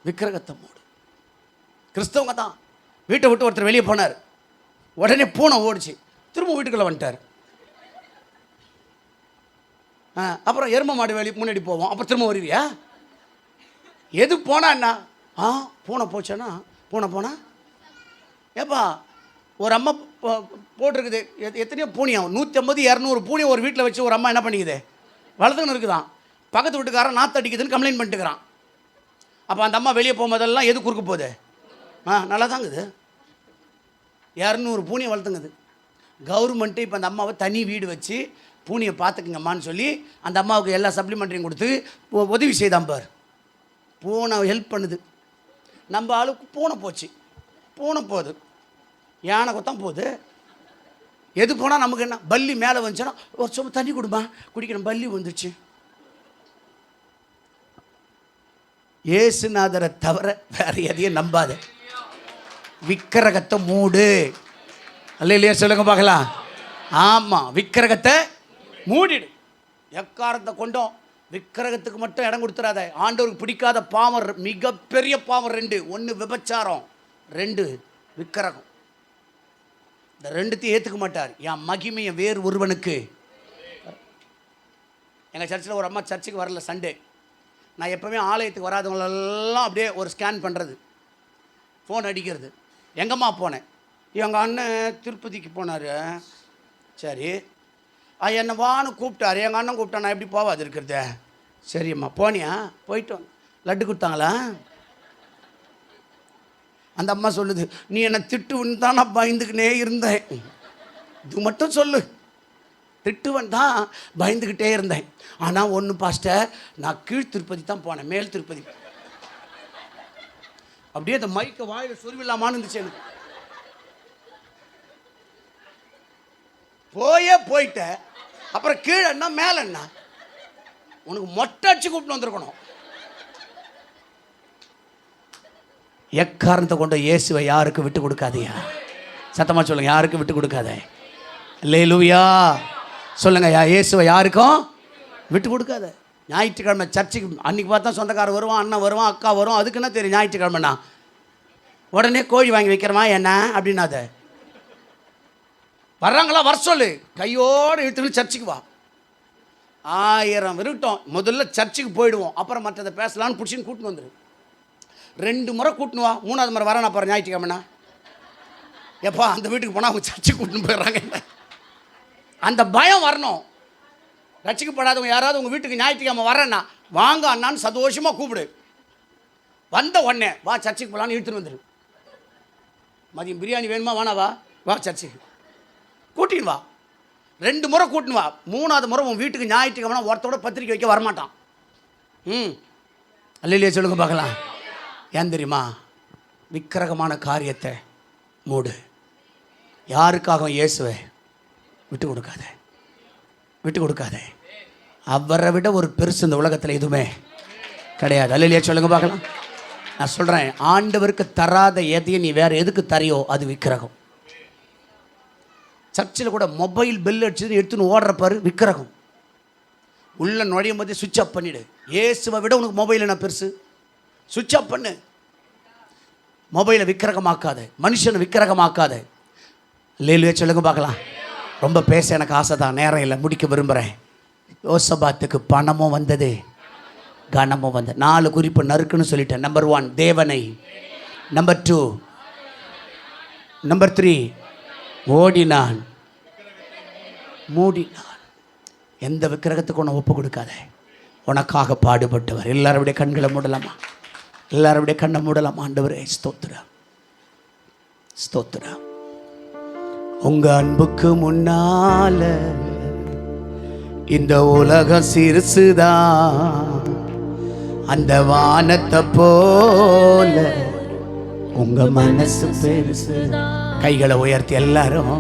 விக்கிரகத்தை மூடு. கிறிஸ்தவங்க தான். வீட்டை விட்டு ஒருத்தர் வெளியே போனார், உடனே பூனை ஓடிச்சு, திரும்ப வீட்டுக்குள்ளே வந்துட்டார். அப்புறம் எரும மாடு வெளியே முன்னாடி போவோம், அப்புறம் திரும்ப வருவியா? எது போனா என்ன? பூனை போச்சேன்னா பூனை போனா ஏப்பா ஒரு அம்மா போட்டிருக்குது, எத்தனையோ பூனியம், 150 200 பூனியம் ஒரு வீட்டில் வச்சு ஒரு அம்மா என்ன பண்ணிக்குது, வளர்த்துன்னு இருக்குதான். பக்கத்து வீட்டுக்காரன் நாற்று அடிக்குதுன்னு கம்ப்ளைண்ட் பண்ணிட்டுக்கிறான். அப்போ அந்த அம்மா வெளியே போகும்போதெல்லாம் எது குறுக்க போகுது? நல்லா தாங்குது. 200 பூனியை வளர்த்துங்குது. கவர்மெண்ட்டு இப்போ அந்த அம்மாவை தனி வீடு வச்சு பூனியை பார்த்துக்குங்கம்மான்னு சொல்லி அந்த அம்மாவுக்கு எல்லா சப்ளிமெண்ட்ரியும் கொடுத்து உதவி செய்தான் பார். பூனை ஹெல்ப் பண்ணுது. நம்ம ஆளுக்கு பூனை போச்சு, பூனை போகுது, யானை கொத்தான் போகுது. எது போனால் நமக்கு என்ன? பல்லி மேலே வந்துச்சுன்னா ஒரு சும்மா தண்ணி கொடுமா குடிக்கணும், பல்லி வந்துச்சு. ஏசுநாதரை தவிர வேற எதையும் நம்பாத. விக்கிரகத்தை மூடு. அல்லேலூயா சொல்லுங்க பார்க்கலாம். ஆமாம், விக்கிரகத்தை மூடிடு. எக்காரத்தை கொண்டோம் விக்கிரகத்துக்கு மட்டும் இடம் கொடுத்துடாத. ஆண்டவருக்கு பிடிக்காத பாவம், மிகப்பெரிய பாவம் 2. 1 விபச்சாரம், 2 விக்கிரகம். இந்த 2த்தையும் ஏற்றுக்க மாட்டார். என் மகிமையை வேறு ஒருவனுக்கு. எங்கள் சர்ச்சில் ஒரு அம்மா சர்ச்சுக்கு வரல சண்டே. நான் எப்போவுமே ஆலயத்துக்கு வராதவங்களெல்லாம் அப்படியே ஒரு ஸ்கேன் பண்ணுறது, ஃபோன் அடிக்கிறது. எங்கம்மா போனேன்? எங்கள் அண்ணன் திருப்பதிக்கு போனார். சரி, என்னை வான்னு கூப்பிட்டாரு. எங்கள் அண்ணன் கூப்பிட்டா நான் எப்படி போவாது இருக்கிறது? சரிம்மா போனியா? போயிட்டு வந்து லட்டு கொடுத்தாங்களா? அந்த அம்மா சொல்லுது, நீ என்னை திட்டுவன்னு தான் நான் பயந்துக்கினே இருந்தேன். இது மட்டும் சொல்லு, திட்டுவன் தான் பயந்துக்கிட்டே இருந்தேன். ஆனால் ஒன்று பாஸ்டர், நான் கீழ் திருப்பதி தான் போனேன், மேல் திருப்பதி. அப்படியே அந்த மைக்கை வாயில் சொருவில்லாமான்னு இருந்துச்சு எனக்கு. போயிட்ட அப்புறம் கீழேன்னா மேலன்னா உனக்கு மொட்டை அடிச்சு கூப்பிட்டு வந்திருக்கணும். எக்காரணத்தை கொண்ட இயேசுவை யாருக்கு விட்டு கொடுக்காதியா? சத்தமாக சொல்லுங்க, யாருக்கு விட்டு கொடுக்காத. அல்லேலூயா சொல்லுங்க. இயேசுவை யாருக்கும் விட்டு கொடுக்காத. ஞாயிற்றுக்கிழமை சர்ச்சுக்கு அன்றைக்கி பார்த்தா சொந்தக்காரர் வருவான், அண்ணன் வருவான், அக்கா வரும். அதுக்கு என்ன தெரியும்? ஞாயிற்றுக்கிழமைண்ணா உடனே கோழி வாங்கி வைக்கிறமா என்ன அப்படின்னாத. வர்றாங்களா வர சொல்லு, கையோடு இழுத்துன்னு சர்ச்சுக்கு வா. 1000 இருக்கட்டும், முதல்ல சர்ச்சுக்கு போயிடுவோம், அப்புறம் மற்றதை பேசலான்னு பிடிச்சின்னு கூட்டின்னு வந்துடு. 2 முறை கூட்டின்னு வா, 3ஆவது முறை வரேன் அப்புறம் ஞாயிற்றுக்கிழமைண்ணா. எப்பா அந்த வீட்டுக்கு போனால் அவங்க சர்ச்சுக்கு கூட்டின்னு போயிடுறாங்க. அந்த பயம் வரணும். ரட்சிக்கப்படாதவங்க யாராவது உங்கள் வீட்டுக்கு ஞாயிற்றுக்கிழமை வரேன்னா வாங்க அண்ணான்னு சந்தோஷமாக கூப்பிடு. வந்த உடனே வா சர்ச்சுக்கு போகலான்னு இழுத்துன்னு வந்துடு. மதியம் பிரியாணி வேணுமா? வேணாவா? வா சர்ச்சுக்கு கூட்டின்னு வா. 2 முறை கூட்டின்னு வா. 3ஆவது முறை உன் வீட்டுக்கு ஞாயிற்றுக்கிழமை ஒருத்தோட பத்திரிக்கை வைக்க வரமாட்டான். அல்லேலூயா சொல்லுங்க பார்க்கலாம். ஏன் தெரியுமா? விக்கிரகமான காரியத்தை மூடு. யாருக்காக? இயேசுவை விட்டு கொடுக்காத, விட்டு கொடுக்காத. அவரை விட ஒரு பெருசு இந்த உலகத்தில் எதுவுமே கிடையாது. அல்லேலூயா சொல்லுங்க பார்க்கலாம். நான் சொல்கிறேன், ஆண்டவருக்கு தராத எதையும் நீ வேறு எதுக்கு தரையோ அது விக்கிரகம். சர்ச்சில் கூட மொபைல் பெல் அடிச்சது எடுத்துன்னு ஓடுறப்பாரு விக்கிரகம். உள்ள நுழையும் போதே சுவிட்ச் ஆஃப் பண்ணிவிடு. இயேசுவை விட உனக்கு மொபைல் என்ன பெருசு? சுவிட்ச் ஆஃப் பண்ணு. மொபைலை விக்கிரகமாக்காத, மனுஷனை விக்கிரகமாக்காத. அல்லேலூயா சொல்லுங்க பார்க்கலாம். ரொம்ப பேச எனக்கு ஆசை தான், நேரம் இல்லை, முடிக்க விரும்புகிறேன். யோசபாத்துக்கு பணமும் வந்தது, கனமும் வந்தது. 4 குறிப்பு நறுக்குன்னு சொல்லிட்டேன். நம்பர் 1 தேவனை, நம்பர் 2 நம்பர் 3 ஓடினான், மூடினான். எந்த விக்கிரகத்துக்கு உன்னை ஒப்பு கொடுக்காத. உனக்காக பாடுபட்டவர். எல்லாருடைய கண்களை மூடலாமா? எல்லாருடைய கண்ணை மூடலாம். ஆண்டவரே ஸ்தோத்திரம், ஸ்தோத்திரம். உங்க அன்புக்கு முன்னால இந்த உலகம் சிறுசுதான், அந்த வானத்தை போல உங்க மனசு பெருசுதான். கைகளை உயர்த்தி எல்லாரும்,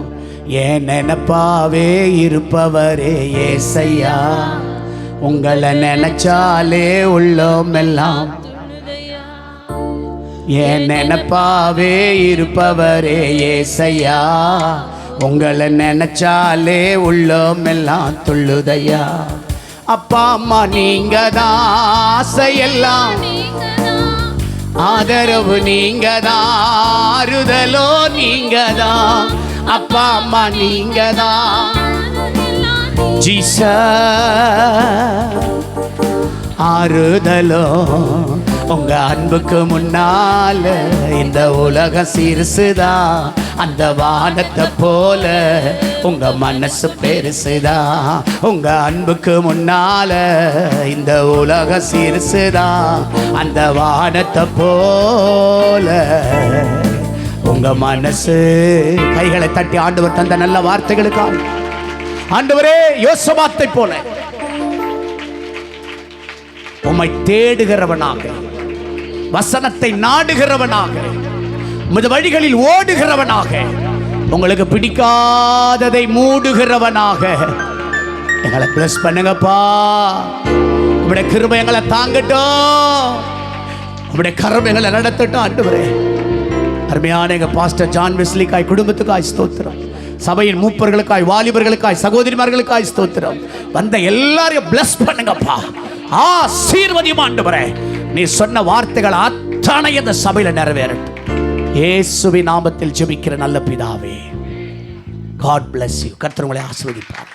ஏன் நினைப்பாவே இருப்பவரே ஏசையா, உங்களை நினைச்சாலே உள்ளோம் எல்லாம். ஏன் நினைப்பாவே இருப்பவரே ஏசையா, உங்களை நினைச்சாலே உள்ளோம் எல்லாம் துள்ளுதையா. அப்பா அம்மா நீங்க தான், ஆசையெல்லாம் ஆதரவு நீங்க தான், ஆறுதலோ நீங்க தான். அப்பா அம்மா நீங்க தான் ஜீசஸ், ஆறுதலோ. உங்க அன்புக்கு முன்னால இந்த உலகம் சிறுசுதான், அந்த வானத்தை போல உங்க மனசு பெருசுதான். உங்க அன்புக்கு முன்னால இந்த உலகம் சிறுசுதான், அந்த வானத்தை போல உங்க மனசு. கைகளை தட்டி ஆண்டவர் தந்த நல்ல வார்த்தைகளுக்காக ஆண்டவரே, யோசபாத்தை போல உம்மை தேடுகிறவனாக, வசனத்தை நாடுகிறவனாக, உமது வழிகளில் ஓடுகிறவனாக, உங்களுக்கு பிடிக்காததை மூடுகிறவனாக எங்களை பிளஸ் பண்ணுங்கப்பா. உங்களுடைய கிருபை எங்களை தாங்கட்டும், உங்களுடைய கரம் எங்களை நடத்தட்டும். ஆண்டவரே, அருமையான எங்க பாஸ்டர் ஜான் வெஸ்லிக்காய் குடும்பத்துக்காய் ஸ்தோத்திரம், சபையின் மூப்பர்களுக்காய், வாலிபர்களுக்காய், சகோதரிமார்களுக்காய் ஸ்தோத்திரம். வந்த எல்லாரையும் பிளஸ் பண்ணுங்கப்பா, ஆசீர்வதியும். ஆண்டவரே, நீ சொன்ன வார்த்தைகள் அத்தனை இந்த சபையில நிறைவேறட்டும். இயேசுவின் நாமத்தில் ஜெபிக்கிற நல்ல பிதாவே, God bless you. கர்த்தர் உங்களை ஆசீர்வதிப்பார்.